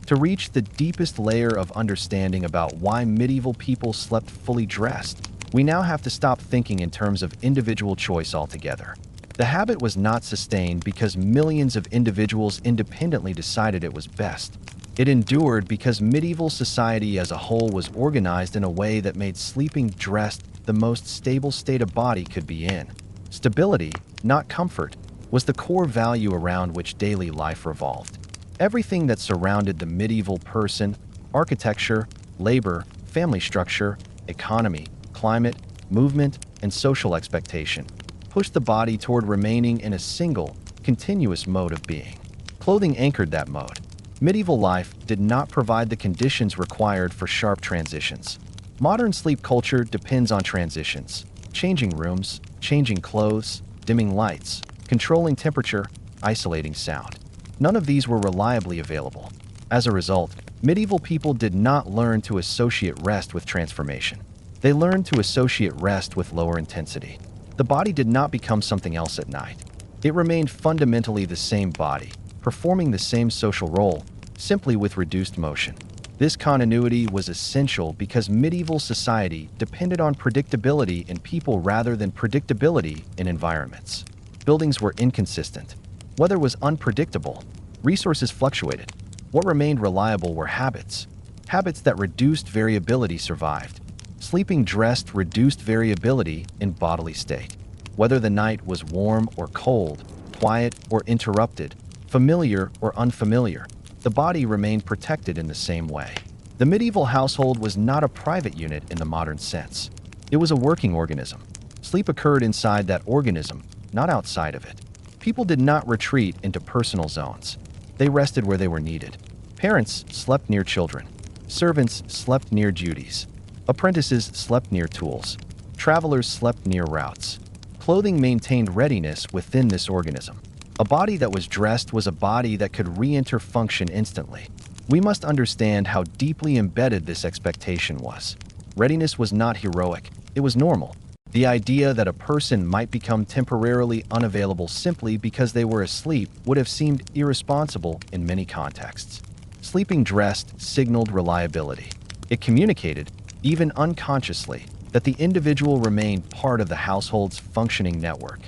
To reach the deepest layer of understanding about why medieval people slept fully dressed, we now have to stop thinking in terms of individual choice altogether. The habit was not sustained because millions of individuals independently decided it was best. It endured because medieval society as a whole was organized in a way that made sleeping dressed the most stable state a body could be in. Stability, not comfort, was the core value around which daily life revolved. Everything that surrounded the medieval person, architecture, labor, family structure, economy, climate, movement, and social expectation, pushed the body toward remaining in a single, continuous mode of being. Clothing anchored that mode. Medieval life did not provide the conditions required for sharp transitions. Modern sleep culture depends on transitions: changing rooms, changing clothes, dimming lights, controlling temperature, isolating sound. None of these were reliably available. As a result, medieval people did not learn to associate rest with transformation. They learned to associate rest with lower intensity. The body did not become something else at night. It remained fundamentally the same body, performing the same social role, simply with reduced motion. This continuity was essential because medieval society depended on predictability in people rather than predictability in environments. Buildings were inconsistent. Weather was unpredictable. Resources fluctuated. What remained reliable were habits. Habits that reduced variability survived. Sleeping dressed reduced variability in bodily state. Whether the night was warm or cold, quiet or interrupted, familiar or unfamiliar, the body remained protected in the same way. The medieval household was not a private unit in the modern sense. It was a working organism. Sleep occurred inside that organism, not outside of it. People did not retreat into personal zones. They rested where they were needed. Parents slept near children. Servants slept near duties. Apprentices slept near tools. Travelers slept near routes. Clothing maintained readiness within this organism. A body that was dressed was a body that could re-enter function instantly. We must understand how deeply embedded this expectation was. Readiness was not heroic, it was normal. The idea that a person might become temporarily unavailable simply because they were asleep would have seemed irresponsible in many contexts. Sleeping dressed signaled reliability. It communicated, even unconsciously, that the individual remained part of the household's functioning network.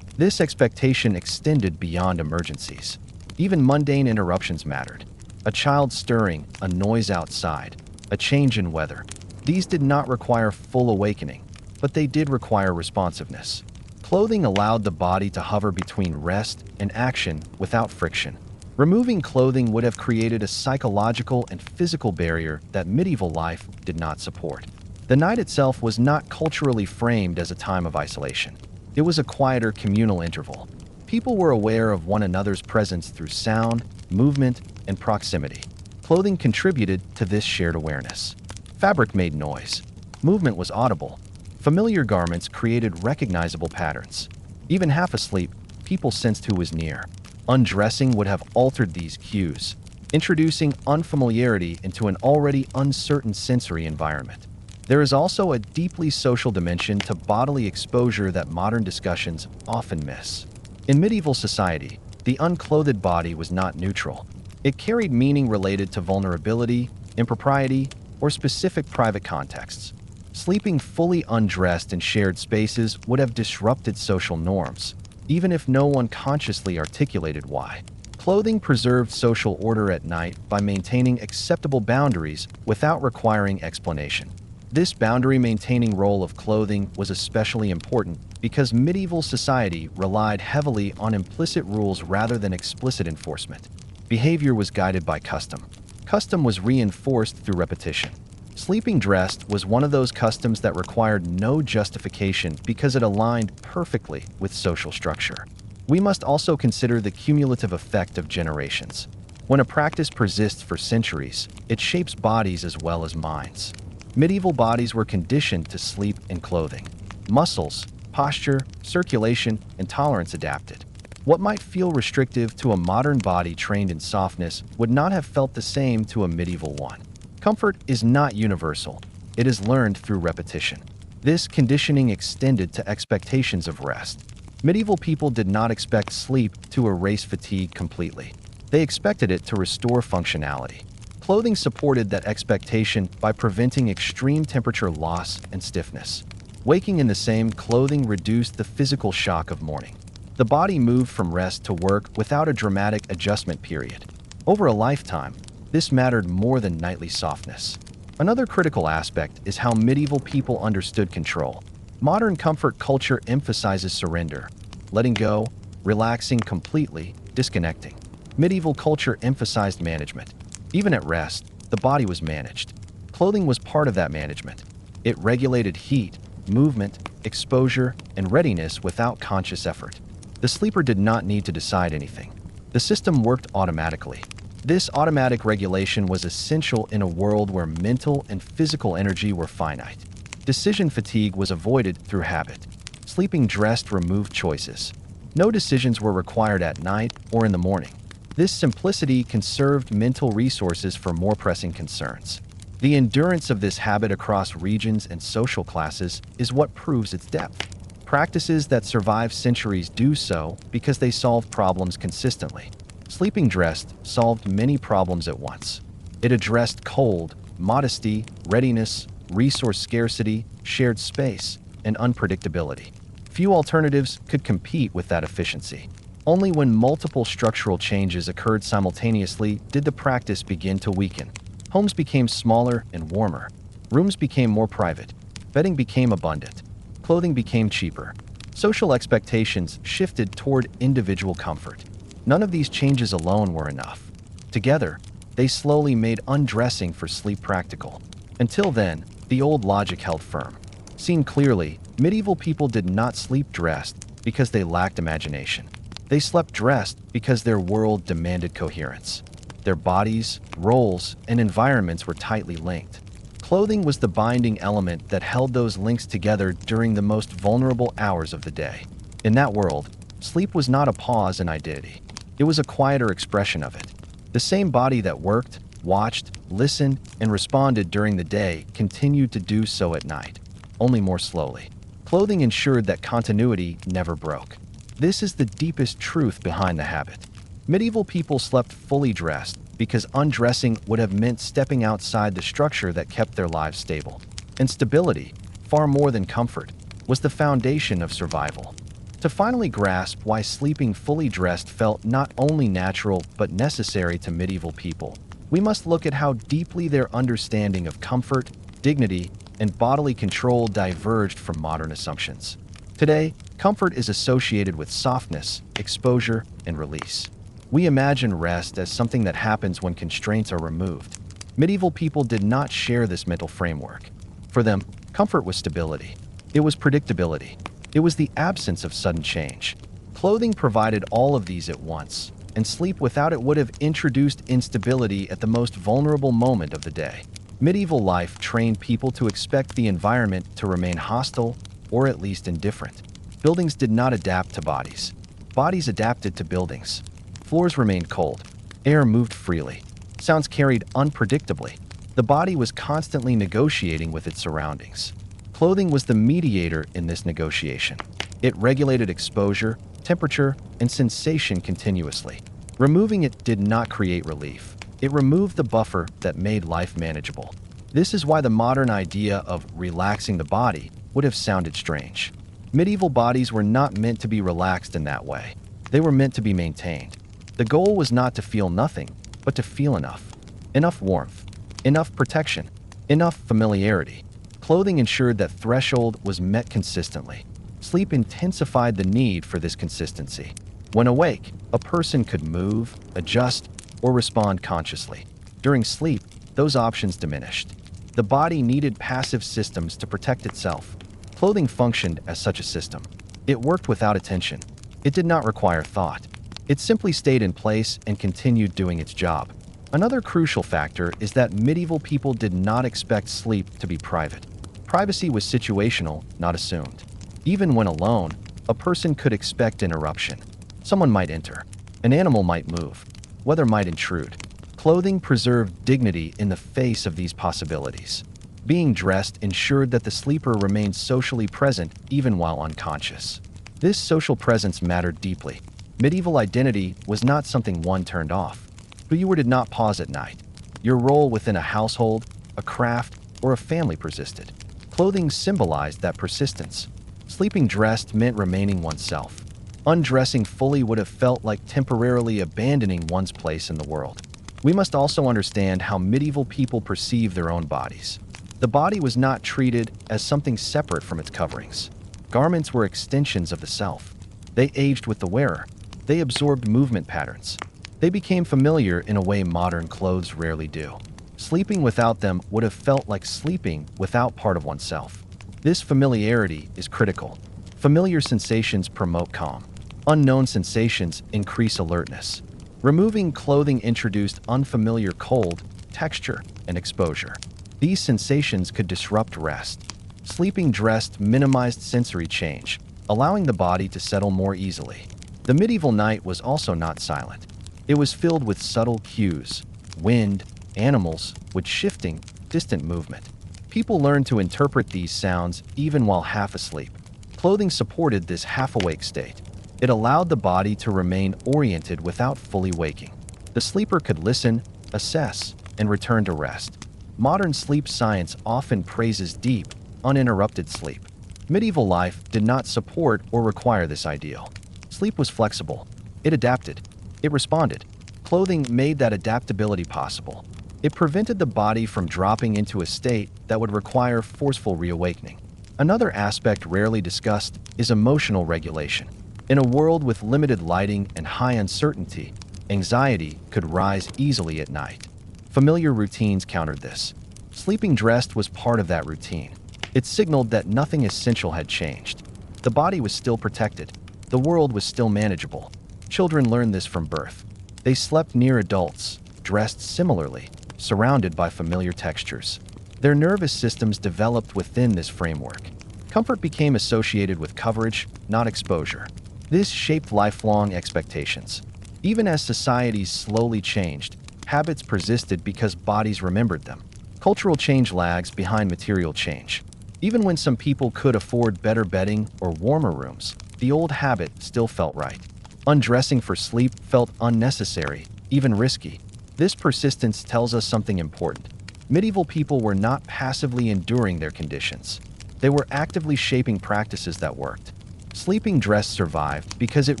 This expectation extended beyond emergencies. Even mundane interruptions mattered. A child stirring, a noise outside, a change in weather. These did not require full awakening, but they did require responsiveness. Clothing allowed the body to hover between rest and action without friction. Removing clothing would have created a psychological and physical barrier that medieval life did not support. The night itself was not culturally framed as a time of isolation. It was a quieter communal interval. People were aware of one another's presence through sound, movement, and proximity. Clothing contributed to this shared awareness. Fabric made noise. Movement was audible. Familiar garments created recognizable patterns. Even half asleep, people sensed who was near. Undressing would have altered these cues, introducing unfamiliarity into an already uncertain sensory environment. There is also a deeply social dimension to bodily exposure that modern discussions often miss. In medieval society, the unclothed body was not neutral. It carried meaning related to vulnerability, impropriety, or specific private contexts. Sleeping fully undressed in shared spaces would have disrupted social norms, even if no one consciously articulated why. Clothing preserved social order at night by maintaining acceptable boundaries without requiring explanation. This boundary-maintaining role of clothing was especially important because medieval society relied heavily on implicit rules rather than explicit enforcement. Behavior was guided by custom. Custom was reinforced through repetition. Sleeping dressed was one of those customs that required no justification because it aligned perfectly with social structure. We must also consider the cumulative effect of generations. When a practice persists for centuries, it shapes bodies as well as minds. Medieval bodies were conditioned to sleep in clothing. Muscles, posture, circulation, and tolerance adapted. What might feel restrictive to a modern body trained in softness would not have felt the same to a medieval one. Comfort is not universal. It is learned through repetition. This conditioning extended to expectations of rest. Medieval people did not expect sleep to erase fatigue completely. They expected it to restore functionality. Clothing supported that expectation by preventing extreme temperature loss and stiffness. Waking in the same clothing reduced the physical shock of morning. The body moved from rest to work without a dramatic adjustment period. Over a lifetime, this mattered more than nightly softness. Another critical aspect is how medieval people understood control. Modern comfort culture emphasizes surrender, letting go, relaxing completely, disconnecting. Medieval culture emphasized management. Even at rest, the body was managed. Clothing was part of that management. It regulated heat, movement, exposure, and readiness without conscious effort. The sleeper did not need to decide anything. The system worked automatically. This automatic regulation was essential in a world where mental and physical energy were finite. Decision fatigue was avoided through habit. Sleeping dressed removed choices. No decisions were required at night or in the morning. This simplicity conserved mental resources for more pressing concerns. The endurance of this habit across regions and social classes is what proves its depth. Practices that survive centuries do so because they solve problems consistently. Sleeping dressed solved many problems at once. It addressed cold, modesty, readiness, resource scarcity, shared space, and unpredictability. Few alternatives could compete with that efficiency. Only when multiple structural changes occurred simultaneously did the practice begin to weaken. Homes became smaller and warmer. Rooms became more private. Bedding became abundant. Clothing became cheaper. Social expectations shifted toward individual comfort. None of these changes alone were enough. Together, they slowly made undressing for sleep practical. Until then, the old logic held firm. Seen clearly, medieval people did not sleep dressed because they lacked imagination. They slept dressed because their world demanded coherence. Their bodies, roles, and environments were tightly linked. Clothing was the binding element that held those links together during the most vulnerable hours of the day. In that world, sleep was not a pause in identity. It was a quieter expression of it. The same body that worked, watched, listened, and responded during the day continued to do so at night, only more slowly. Clothing ensured that continuity never broke. This is the deepest truth behind the habit. Medieval people slept fully dressed because undressing would have meant stepping outside the structure that kept their lives stable. And stability, far more than comfort, was the foundation of survival. To finally grasp why sleeping fully dressed felt not only natural but necessary to medieval people, we must look at how deeply their understanding of comfort, dignity, and bodily control diverged from modern assumptions. Today, comfort is associated with softness, exposure, and release. We imagine rest as something that happens when constraints are removed. Medieval people did not share this mental framework. For them, comfort was stability. It was predictability. It was the absence of sudden change. Clothing provided all of these at once, and sleep without it would have introduced instability at the most vulnerable moment of the day. Medieval life trained people to expect the environment to remain hostile or at least indifferent. Buildings did not adapt to bodies. Bodies adapted to buildings. Floors remained cold. Air moved freely. Sounds carried unpredictably. The body was constantly negotiating with its surroundings. Clothing was the mediator in this negotiation. It regulated exposure, temperature, and sensation continuously. Removing it did not create relief. It removed the buffer that made life manageable. This is why the modern idea of relaxing the body would have sounded strange. Medieval bodies were not meant to be relaxed in that way. They were meant to be maintained. The goal was not to feel nothing, but to feel enough. Enough warmth, enough protection, enough familiarity. Clothing ensured that threshold was met consistently. Sleep intensified the need for this consistency. When awake, a person could move, adjust, or respond consciously. During sleep, those options diminished. The body needed passive systems to protect itself. Clothing functioned as such a system. It worked without attention. It did not require thought. It simply stayed in place and continued doing its job. Another crucial factor is that medieval people did not expect sleep to be private. Privacy was situational, not assumed. Even when alone, a person could expect interruption. Someone might enter. An animal might move. Weather might intrude. Clothing preserved dignity in the face of these possibilities. Being dressed ensured that the sleeper remained socially present even while unconscious. This social presence mattered deeply. Medieval identity was not something one turned off. Who you were did not pause at night. Your role within a household, a craft, or a family persisted. Clothing symbolized that persistence. Sleeping dressed meant remaining oneself. Undressing fully would have felt like temporarily abandoning one's place in the world. We must also understand how medieval people perceived their own bodies. The body was not treated as something separate from its coverings. Garments were extensions of the self. They aged with the wearer. They absorbed movement patterns. They became familiar in a way modern clothes rarely do. Sleeping without them would have felt like sleeping without part of oneself. This familiarity is critical. Familiar sensations promote calm. Unknown sensations increase alertness. Removing clothing introduced unfamiliar cold, texture, and exposure. These sensations could disrupt rest. Sleeping dressed minimized sensory change, allowing the body to settle more easily. The medieval night was also not silent. It was filled with subtle cues, wind, animals, with shifting, distant movement. People learned to interpret these sounds even while half asleep. Clothing supported this half-awake state. It allowed the body to remain oriented without fully waking. The sleeper could listen, assess, and return to rest. Modern sleep science often praises deep, uninterrupted sleep. Medieval life did not support or require this ideal. Sleep was flexible. It adapted. It responded. Clothing made that adaptability possible. It prevented the body from dropping into a state that would require forceful reawakening. Another aspect rarely discussed is emotional regulation. In a world with limited lighting and high uncertainty, anxiety could rise easily at night. Familiar routines countered this. Sleeping dressed was part of that routine. It signaled that nothing essential had changed. The body was still protected. The world was still manageable. Children learned this from birth. They slept near adults, dressed similarly, surrounded by familiar textures. Their nervous systems developed within this framework. Comfort became associated with coverage, not exposure. This shaped lifelong expectations. Even as societies slowly changed, habits persisted because bodies remembered them. Cultural change lags behind material change. Even when some people could afford better bedding or warmer rooms, the old habit still felt right. Undressing for sleep felt unnecessary, even risky. This persistence tells us something important. Medieval people were not passively enduring their conditions. They were actively shaping practices that worked. Sleeping dress survived because it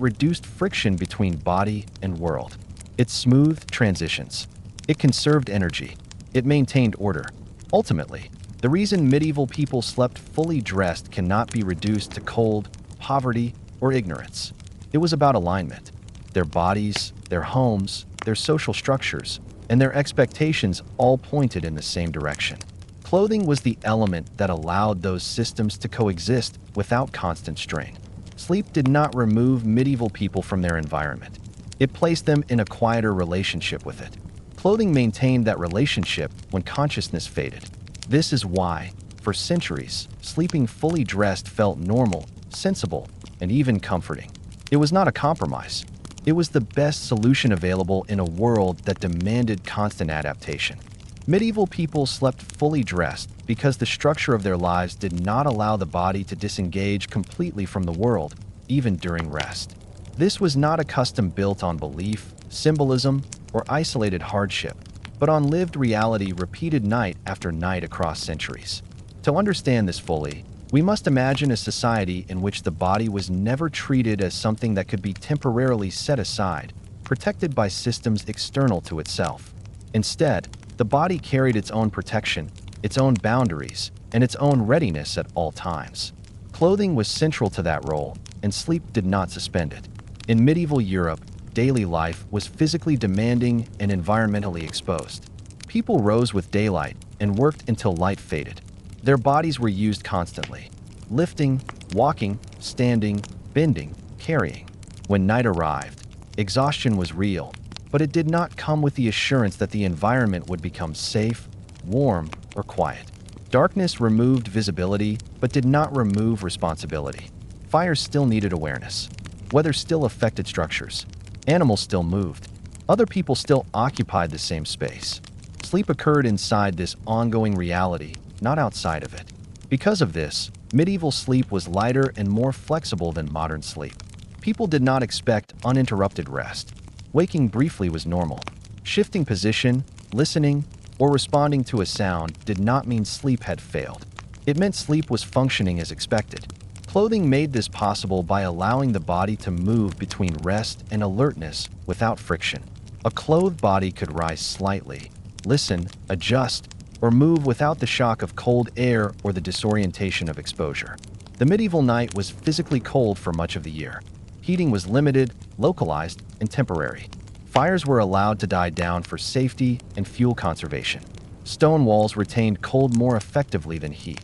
reduced friction between body and world. It smoothed transitions. It conserved energy. It maintained order. Ultimately, the reason medieval people slept fully dressed cannot be reduced to cold, poverty, or ignorance. It was about alignment. Their bodies, their homes, their social structures, and their expectations all pointed in the same direction. Clothing was the element that allowed those systems to coexist without constant strain. Sleep did not remove medieval people from their environment. It placed them in a quieter relationship with it. Clothing maintained that relationship when consciousness faded. This is why, for centuries, sleeping fully dressed felt normal, sensible, and even comforting. It was not a compromise. It was the best solution available in a world that demanded constant adaptation. Medieval people slept fully dressed because the structure of their lives did not allow the body to disengage completely from the world, even during rest. This was not a custom built on belief, symbolism, or isolated hardship, but on lived reality repeated night after night across centuries. To understand this fully, we must imagine a society in which the body was never treated as something that could be temporarily set aside, protected by systems external to itself. Instead, the body carried its own protection, its own boundaries, and its own readiness at all times. Clothing was central to that role, and sleep did not suspend it. In medieval Europe, daily life was physically demanding and environmentally exposed. People rose with daylight and worked until light faded. Their bodies were used constantly, lifting, walking, standing, bending, carrying. When night arrived, exhaustion was real, but it did not come with the assurance that the environment would become safe, warm, or quiet. Darkness removed visibility, but did not remove responsibility. Fires still needed awareness. Weather still affected structures. Animals still moved. Other people still occupied the same space. Sleep occurred inside this ongoing reality, not outside of it. Because of this, medieval sleep was lighter and more flexible than modern sleep. People did not expect uninterrupted rest. Waking briefly was normal. Shifting position, listening, or responding to a sound did not mean sleep had failed. It meant sleep was functioning as expected. Clothing made this possible by allowing the body to move between rest and alertness without friction. A clothed body could rise slightly, listen, adjust, or move without the shock of cold air or the disorientation of exposure. The medieval night was physically cold for much of the year. Heating was limited, localized, and temporary. Fires were allowed to die down for safety and fuel conservation. Stone walls retained cold more effectively than heat.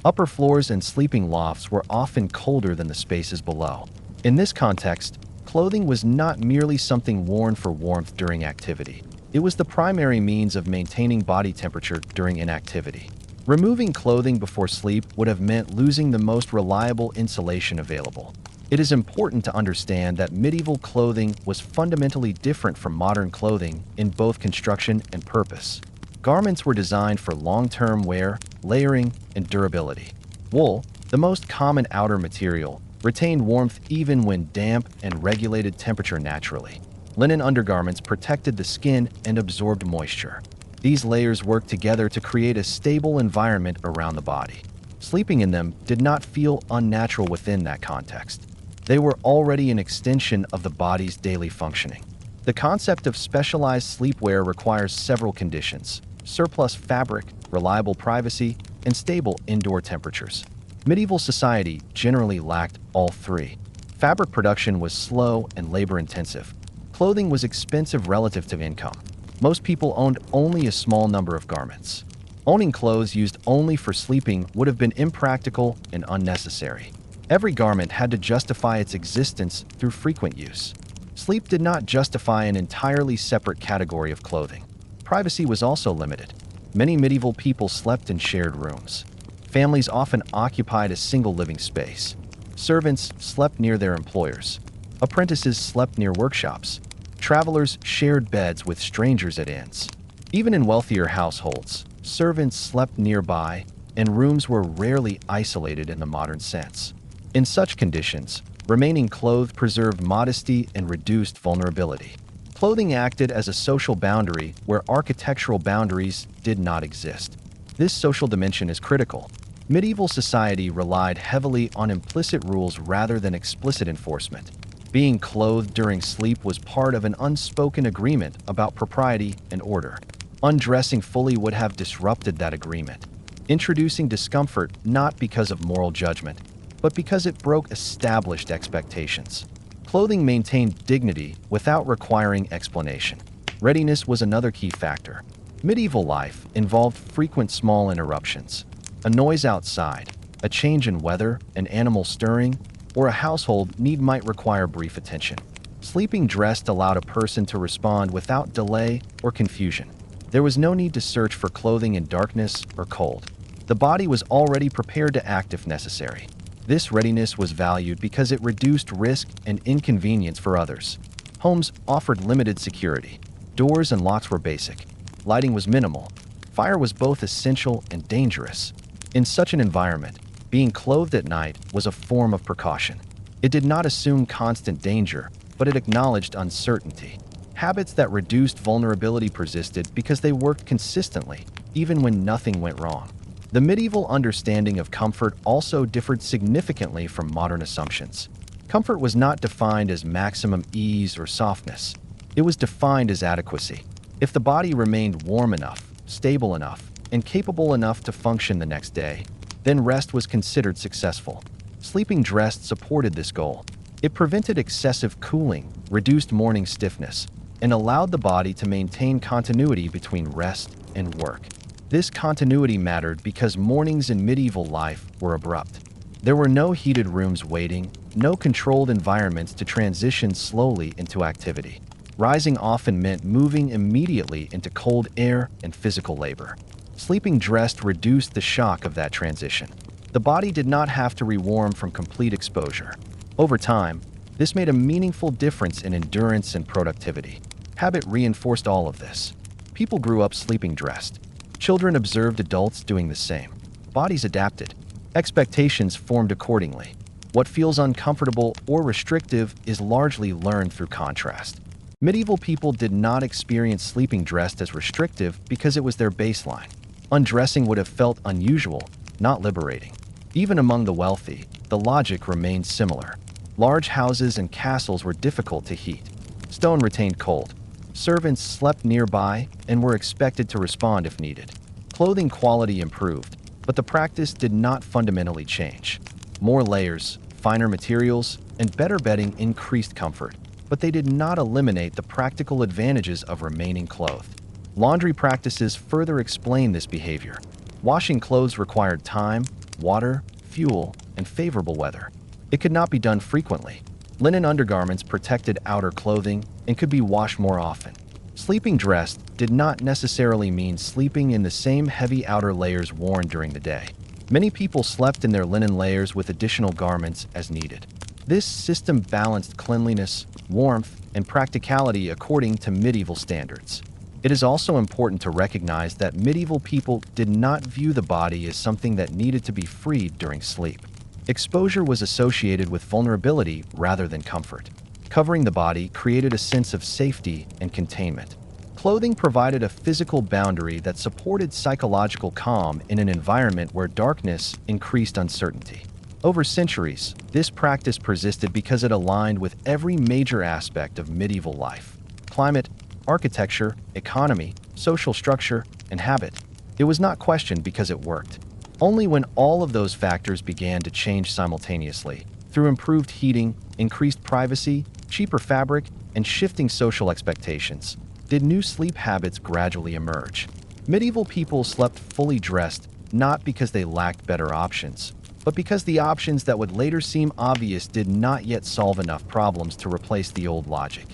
Upper floors and sleeping lofts were often colder than the spaces below. In this context, clothing was not merely something worn for warmth during activity. It was the primary means of maintaining body temperature during inactivity. Removing clothing before sleep would have meant losing the most reliable insulation available. It is important to understand that medieval clothing was fundamentally different from modern clothing in both construction and purpose. Garments were designed for long-term wear, layering, and durability. Wool, the most common outer material, retained warmth even when damp and regulated temperature naturally. Linen undergarments protected the skin and absorbed moisture. These layers worked together to create a stable environment around the body. Sleeping in them did not feel unnatural within that context. They were already an extension of the body's daily functioning. The concept of specialized sleepwear requires several conditions: surplus fabric, reliable privacy, and stable indoor temperatures. Medieval society generally lacked all three. Fabric production was slow and labor-intensive. Clothing was expensive relative to income. Most people owned only a small number of garments. Owning clothes used only for sleeping would have been impractical and unnecessary. Every garment had to justify its existence through frequent use. Sleep did not justify an entirely separate category of clothing. Privacy was also limited. Many medieval people slept in shared rooms. Families often occupied a single living space. Servants slept near their employers. Apprentices slept near workshops. Travelers shared beds with strangers at inns. Even in wealthier households, servants slept nearby, and rooms were rarely isolated in the modern sense. In such conditions, remaining clothed preserved modesty and reduced vulnerability. Clothing acted as a social boundary where architectural boundaries did not exist. This social dimension is critical. Medieval society relied heavily on implicit rules rather than explicit enforcement. Being clothed during sleep was part of an unspoken agreement about propriety and order. Undressing fully would have disrupted that agreement, introducing discomfort not because of moral judgment, but because it broke established expectations. Clothing maintained dignity without requiring explanation. Readiness was another key factor. Medieval life involved frequent small interruptions. A noise outside, a change in weather, an animal stirring, or a household need might require brief attention. Sleeping dressed allowed a person to respond without delay or confusion. There was no need to search for clothing in darkness or cold. The body was already prepared to act if necessary. This readiness was valued because it reduced risk and inconvenience for others. Homes offered limited security. Doors and locks were basic. Lighting was minimal. Fire was both essential and dangerous. In such an environment, being clothed at night was a form of precaution. It did not assume constant danger, but it acknowledged uncertainty. Habits that reduced vulnerability persisted because they worked consistently, even when nothing went wrong. The medieval understanding of comfort also differed significantly from modern assumptions. Comfort was not defined as maximum ease or softness. It was defined as adequacy. If the body remained warm enough, stable enough, and capable enough to function the next day, then rest was considered successful. Sleeping dressed supported this goal. It prevented excessive cooling, reduced morning stiffness, and allowed the body to maintain continuity between rest and work. This continuity mattered because mornings in medieval life were abrupt. There were no heated rooms waiting, no controlled environments to transition slowly into activity. Rising often meant moving immediately into cold air and physical labor. Sleeping dressed reduced the shock of that transition. The body did not have to rewarm from complete exposure. Over time, this made a meaningful difference in endurance and productivity. Habit reinforced all of this. People grew up sleeping dressed. Children observed adults doing the same. Bodies adapted. Expectations formed accordingly. What feels uncomfortable or restrictive is largely learned through contrast. Medieval people did not experience sleeping dressed as restrictive because it was their baseline. Undressing would have felt unusual, not liberating. Even among the wealthy, the logic remained similar. Large houses and castles were difficult to heat. Stone retained cold. Servants slept nearby and were expected to respond if needed. Clothing quality improved, but the practice did not fundamentally change. More layers, finer materials, and better bedding increased comfort, but they did not eliminate the practical advantages of remaining clothed. Laundry practices further explain this behavior. Washing clothes required time, water, fuel, and favorable weather. It could not be done frequently. Linen undergarments protected outer clothing and could be washed more often. Sleeping dressed did not necessarily mean sleeping in the same heavy outer layers worn during the day. Many people slept in their linen layers with additional garments as needed. This system balanced cleanliness, warmth, and practicality according to medieval standards. It is also important to recognize that medieval people did not view the body as something that needed to be freed during sleep. Exposure was associated with vulnerability rather than comfort. Covering the body created a sense of safety and containment. Clothing provided a physical boundary that supported psychological calm in an environment where darkness increased uncertainty. Over centuries, this practice persisted because it aligned with every major aspect of medieval life: climate, architecture, economy, social structure, and habit. It was not questioned because it worked. Only when all of those factors began to change simultaneously, through improved heating, increased privacy, cheaper fabric, and shifting social expectations, did new sleep habits gradually emerge. Medieval people slept fully dressed not because they lacked better options, but because the options that would later seem obvious did not yet solve enough problems to replace the old logic.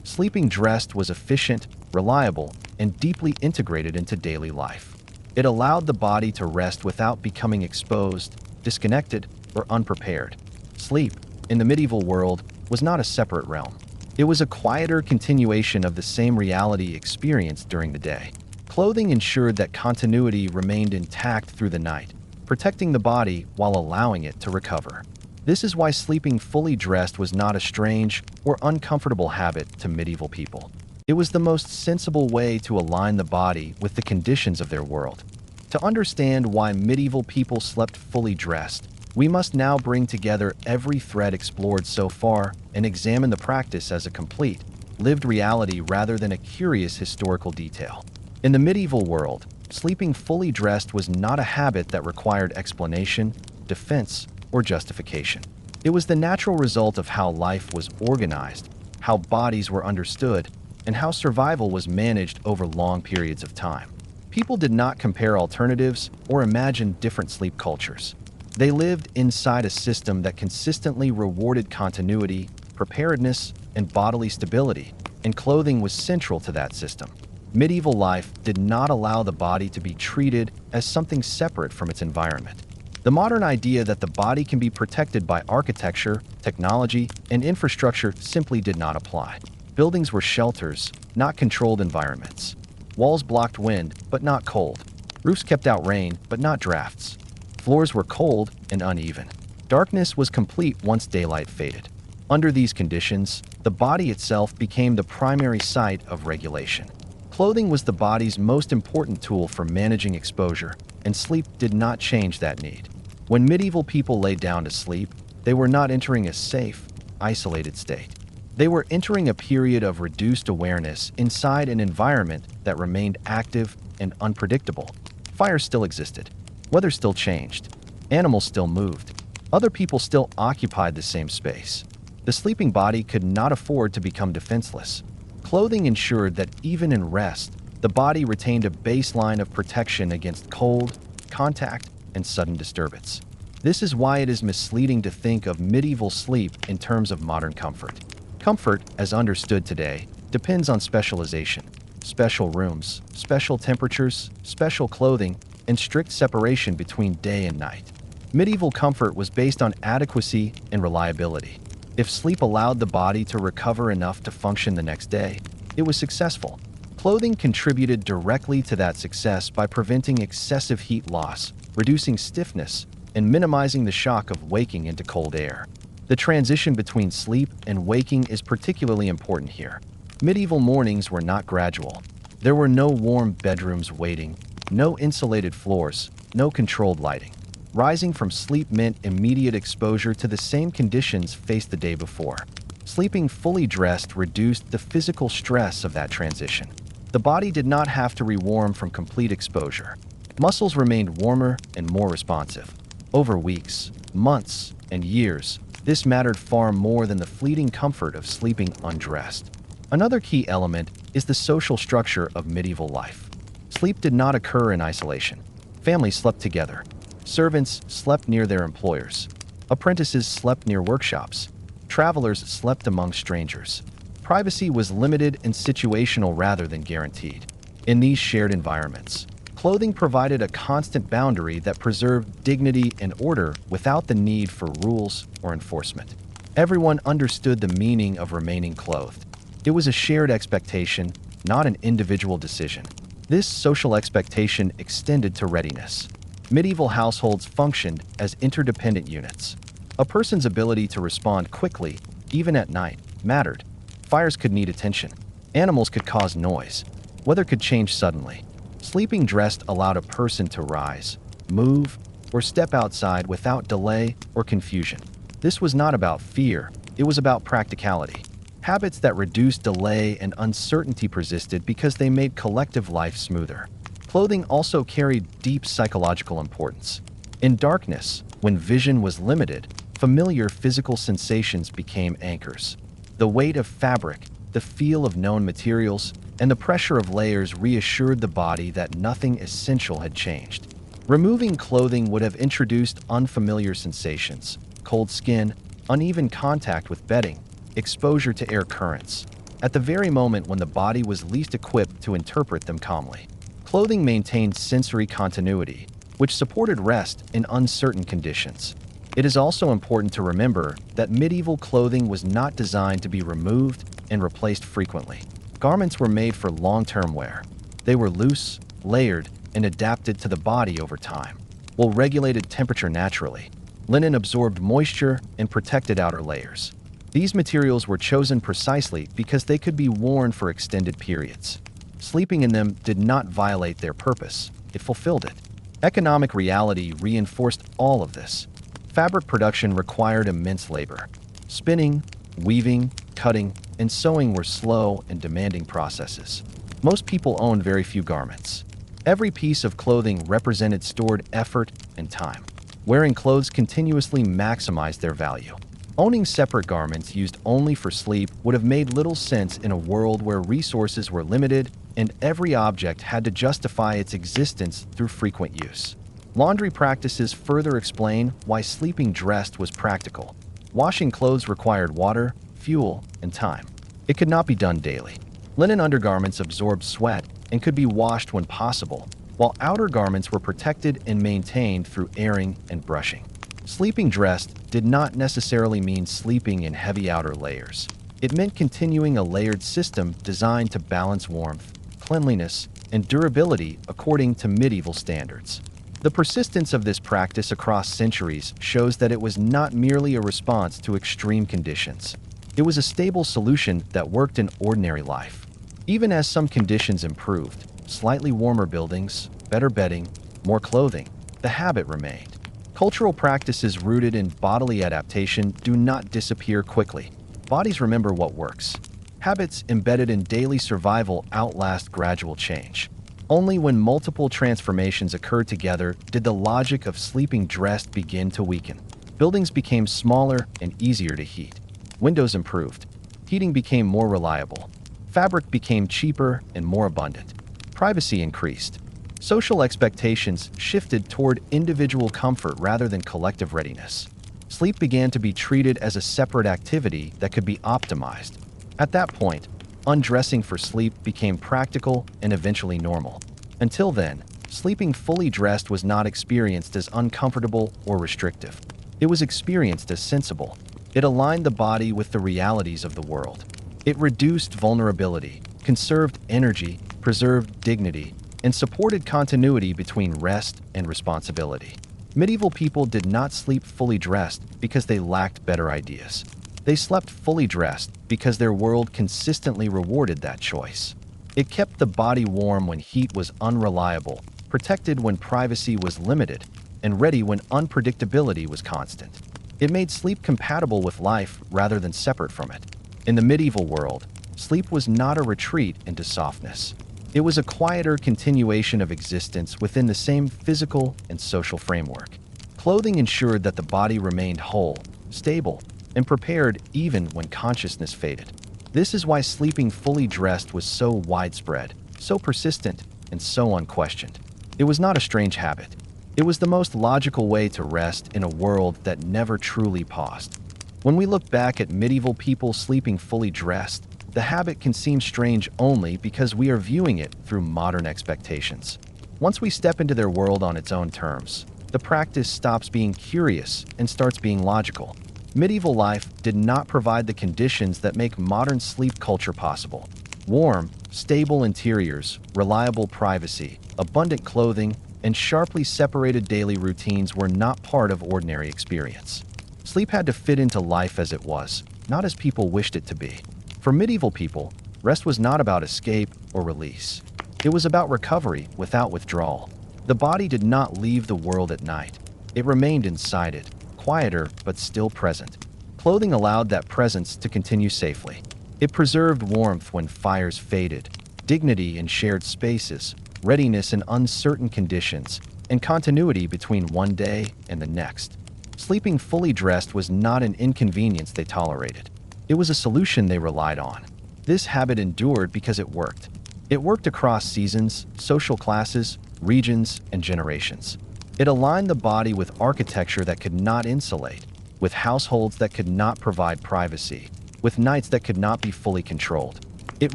Sleeping dressed was efficient, reliable, and deeply integrated into daily life. It allowed the body to rest without becoming exposed, disconnected, or unprepared. Sleep, in the medieval world, was not a separate realm. It was a quieter continuation of the same reality experienced during the day. Clothing ensured that continuity remained intact through the night, protecting the body while allowing it to recover. This is why sleeping fully dressed was not a strange or uncomfortable habit to medieval people. It was the most sensible way to align the body with the conditions of their world. To understand why medieval people slept fully dressed, we must now bring together every thread explored so far and examine the practice as a complete, lived reality rather than a curious historical detail. In the medieval world, sleeping fully dressed was not a habit that required explanation, defense, or justification. It was the natural result of how life was organized, how bodies were understood, and how survival was managed over long periods of time. People did not compare alternatives or imagine different sleep cultures. They lived inside a system that consistently rewarded continuity, preparedness, and bodily stability, and clothing was central to that system. Medieval life did not allow the body to be treated as something separate from its environment. The modern idea that the body can be protected by architecture, technology, and infrastructure simply did not apply. Buildings were shelters, not controlled environments. Walls blocked wind, but not cold. Roofs kept out rain, but not drafts. Floors were cold and uneven. Darkness was complete once daylight faded. Under these conditions, the body itself became the primary site of regulation. Clothing was the body's most important tool for managing exposure, and sleep did not change that need. When medieval people lay down to sleep, they were not entering a safe, isolated state. They were entering a period of reduced awareness inside an environment that remained active and unpredictable. Fire still existed. Weather still changed. Animals still moved. Other people still occupied the same space. The sleeping body could not afford to become defenseless. Clothing ensured that even in rest, the body retained a baseline of protection against cold, contact, and sudden disturbance. This is why it is misleading to think of medieval sleep in terms of modern comfort. Comfort, as understood today, depends on specialization. Special rooms, special temperatures, special clothing, and strict separation between day and night. Medieval comfort was based on adequacy and reliability. If sleep allowed the body to recover enough to function the next day, it was successful. Clothing contributed directly to that success by preventing excessive heat loss, reducing stiffness, and minimizing the shock of waking into cold air. The transition between sleep and waking is particularly important here. Medieval mornings were not gradual. There were no warm bedrooms waiting, no insulated floors, no controlled lighting. Rising from sleep meant immediate exposure to the same conditions faced the day before. Sleeping fully dressed reduced the physical stress of that transition. The body did not have to rewarm from complete exposure. Muscles remained warmer and more responsive. Over weeks, months, and years, this mattered far more than the fleeting comfort of sleeping undressed. Another key element is the social structure of medieval life. Sleep did not occur in isolation. Families slept together. Servants slept near their employers. Apprentices slept near workshops. Travelers slept among strangers. Privacy was limited and situational rather than guaranteed. In these shared environments, clothing provided a constant boundary that preserved dignity and order without the need for rules or enforcement. Everyone understood the meaning of remaining clothed. It was a shared expectation, not an individual decision. This social expectation extended to readiness. Medieval households functioned as interdependent units. A person's ability to respond quickly, even at night, mattered. Fires could need attention. Animals could cause noise. Weather could change suddenly. Sleeping dressed allowed a person to rise, move, or step outside without delay or confusion. This was not about fear, it was about practicality. Habits that reduced delay and uncertainty persisted because they made collective life smoother. Clothing also carried deep psychological importance. In darkness, when vision was limited, familiar physical sensations became anchors. The weight of fabric, the feel of known materials, and the pressure of layers reassured the body that nothing essential had changed. Removing clothing would have introduced unfamiliar sensations: cold skin, uneven contact with bedding, exposure to air currents, at the very moment when the body was least equipped to interpret them calmly. Clothing maintained sensory continuity, which supported rest in uncertain conditions. It is also important to remember that medieval clothing was not designed to be removed and replaced frequently. Garments were made for long-term wear. They were loose, layered, and adapted to the body over time. Wool regulated temperature naturally. Linen absorbed moisture and protected outer layers. These materials were chosen precisely because they could be worn for extended periods. Sleeping in them did not violate their purpose, it fulfilled it. Economic reality reinforced all of this. Fabric production required immense labor. Spinning, weaving, cutting, and sewing were slow and demanding processes. Most people owned very few garments. Every piece of clothing represented stored effort and time. Wearing clothes continuously maximized their value. Owning separate garments used only for sleep would have made little sense in a world where resources were limited and every object had to justify its existence through frequent use. Laundry practices further explain why sleeping dressed was practical. Washing clothes required water, fuel, and time. It could not be done daily. Linen undergarments absorbed sweat and could be washed when possible, while outer garments were protected and maintained through airing and brushing. Sleeping dressed did not necessarily mean sleeping in heavy outer layers. It meant continuing a layered system designed to balance warmth, cleanliness, and durability according to medieval standards. The persistence of this practice across centuries shows that it was not merely a response to extreme conditions. It was a stable solution that worked in ordinary life. Even as some conditions improved, slightly warmer buildings, better bedding, more clothing, the habit remained. Cultural practices rooted in bodily adaptation do not disappear quickly. Bodies remember what works. Habits embedded in daily survival outlast gradual change. Only when multiple transformations occurred together did the logic of sleeping dressed begin to weaken. Buildings became smaller and easier to heat. Windows improved. Heating became more reliable. Fabric became cheaper and more abundant. Privacy increased. Social expectations shifted toward individual comfort rather than collective readiness. Sleep began to be treated as a separate activity that could be optimized. At that point, undressing for sleep became practical and eventually normal. Until then, sleeping fully dressed was not experienced as uncomfortable or restrictive. It was experienced as sensible. It aligned the body with the realities of the world. It reduced vulnerability, conserved energy, preserved dignity, and supported continuity between rest and responsibility. Medieval people did not sleep fully dressed because they lacked better ideas. They slept fully dressed because their world consistently rewarded that choice. It kept the body warm when heat was unreliable, protected when privacy was limited, and ready when unpredictability was constant. It made sleep compatible with life rather than separate from it. In the medieval world, sleep was not a retreat into softness. It was a quieter continuation of existence within the same physical and social framework. Clothing ensured that the body remained whole, stable, and prepared even when consciousness faded. This is why sleeping fully dressed was so widespread, so persistent, and so unquestioned. It was not a strange habit. It was the most logical way to rest in a world that never truly paused. When we look back at medieval people sleeping fully dressed, the habit can seem strange only because we are viewing it through modern expectations. Once we step into their world on its own terms, the practice stops being curious and starts being logical. Medieval life did not provide the conditions that make modern sleep culture possible. Warm, stable interiors, reliable privacy, abundant clothing, and sharply separated daily routines were not part of ordinary experience. Sleep had to fit into life as it was, not as people wished it to be. For medieval people, rest was not about escape or release. It was about recovery without withdrawal. The body did not leave the world at night. It remained inside it, quieter but still present. Clothing allowed that presence to continue safely. It preserved warmth when fires faded, dignity in shared spaces, readiness in uncertain conditions, and continuity between one day and the next. Sleeping fully dressed was not an inconvenience they tolerated. It was a solution they relied on. This habit endured because it worked. It worked across seasons, social classes, regions, and generations. It aligned the body with architecture that could not insulate, with households that could not provide privacy, with nights that could not be fully controlled. It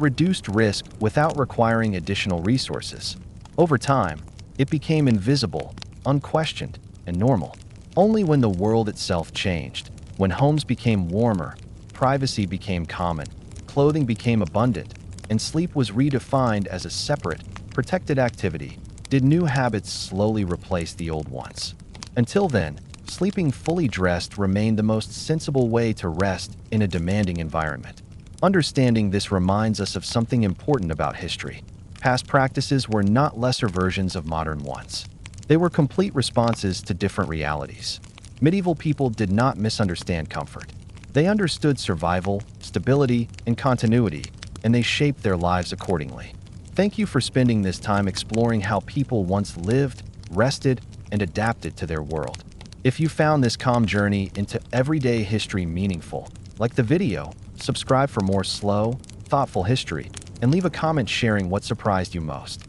reduced risk without requiring additional resources. Over time, it became invisible, unquestioned, and normal. Only when the world itself changed, when homes became warmer, privacy became common, clothing became abundant, and sleep was redefined as a separate, protected activity, did new habits slowly replace the old ones. Until then, sleeping fully dressed remained the most sensible way to rest in a demanding environment. Understanding this reminds us of something important about history. Past practices were not lesser versions of modern ones. They were complete responses to different realities. Medieval people did not misunderstand comfort. They understood survival, stability, and continuity, and they shaped their lives accordingly. Thank you for spending this time exploring how people once lived, rested, and adapted to their world. If you found this calm journey into everyday history meaningful, like the video, subscribe for more slow, thoughtful history, and leave a comment sharing what surprised you most.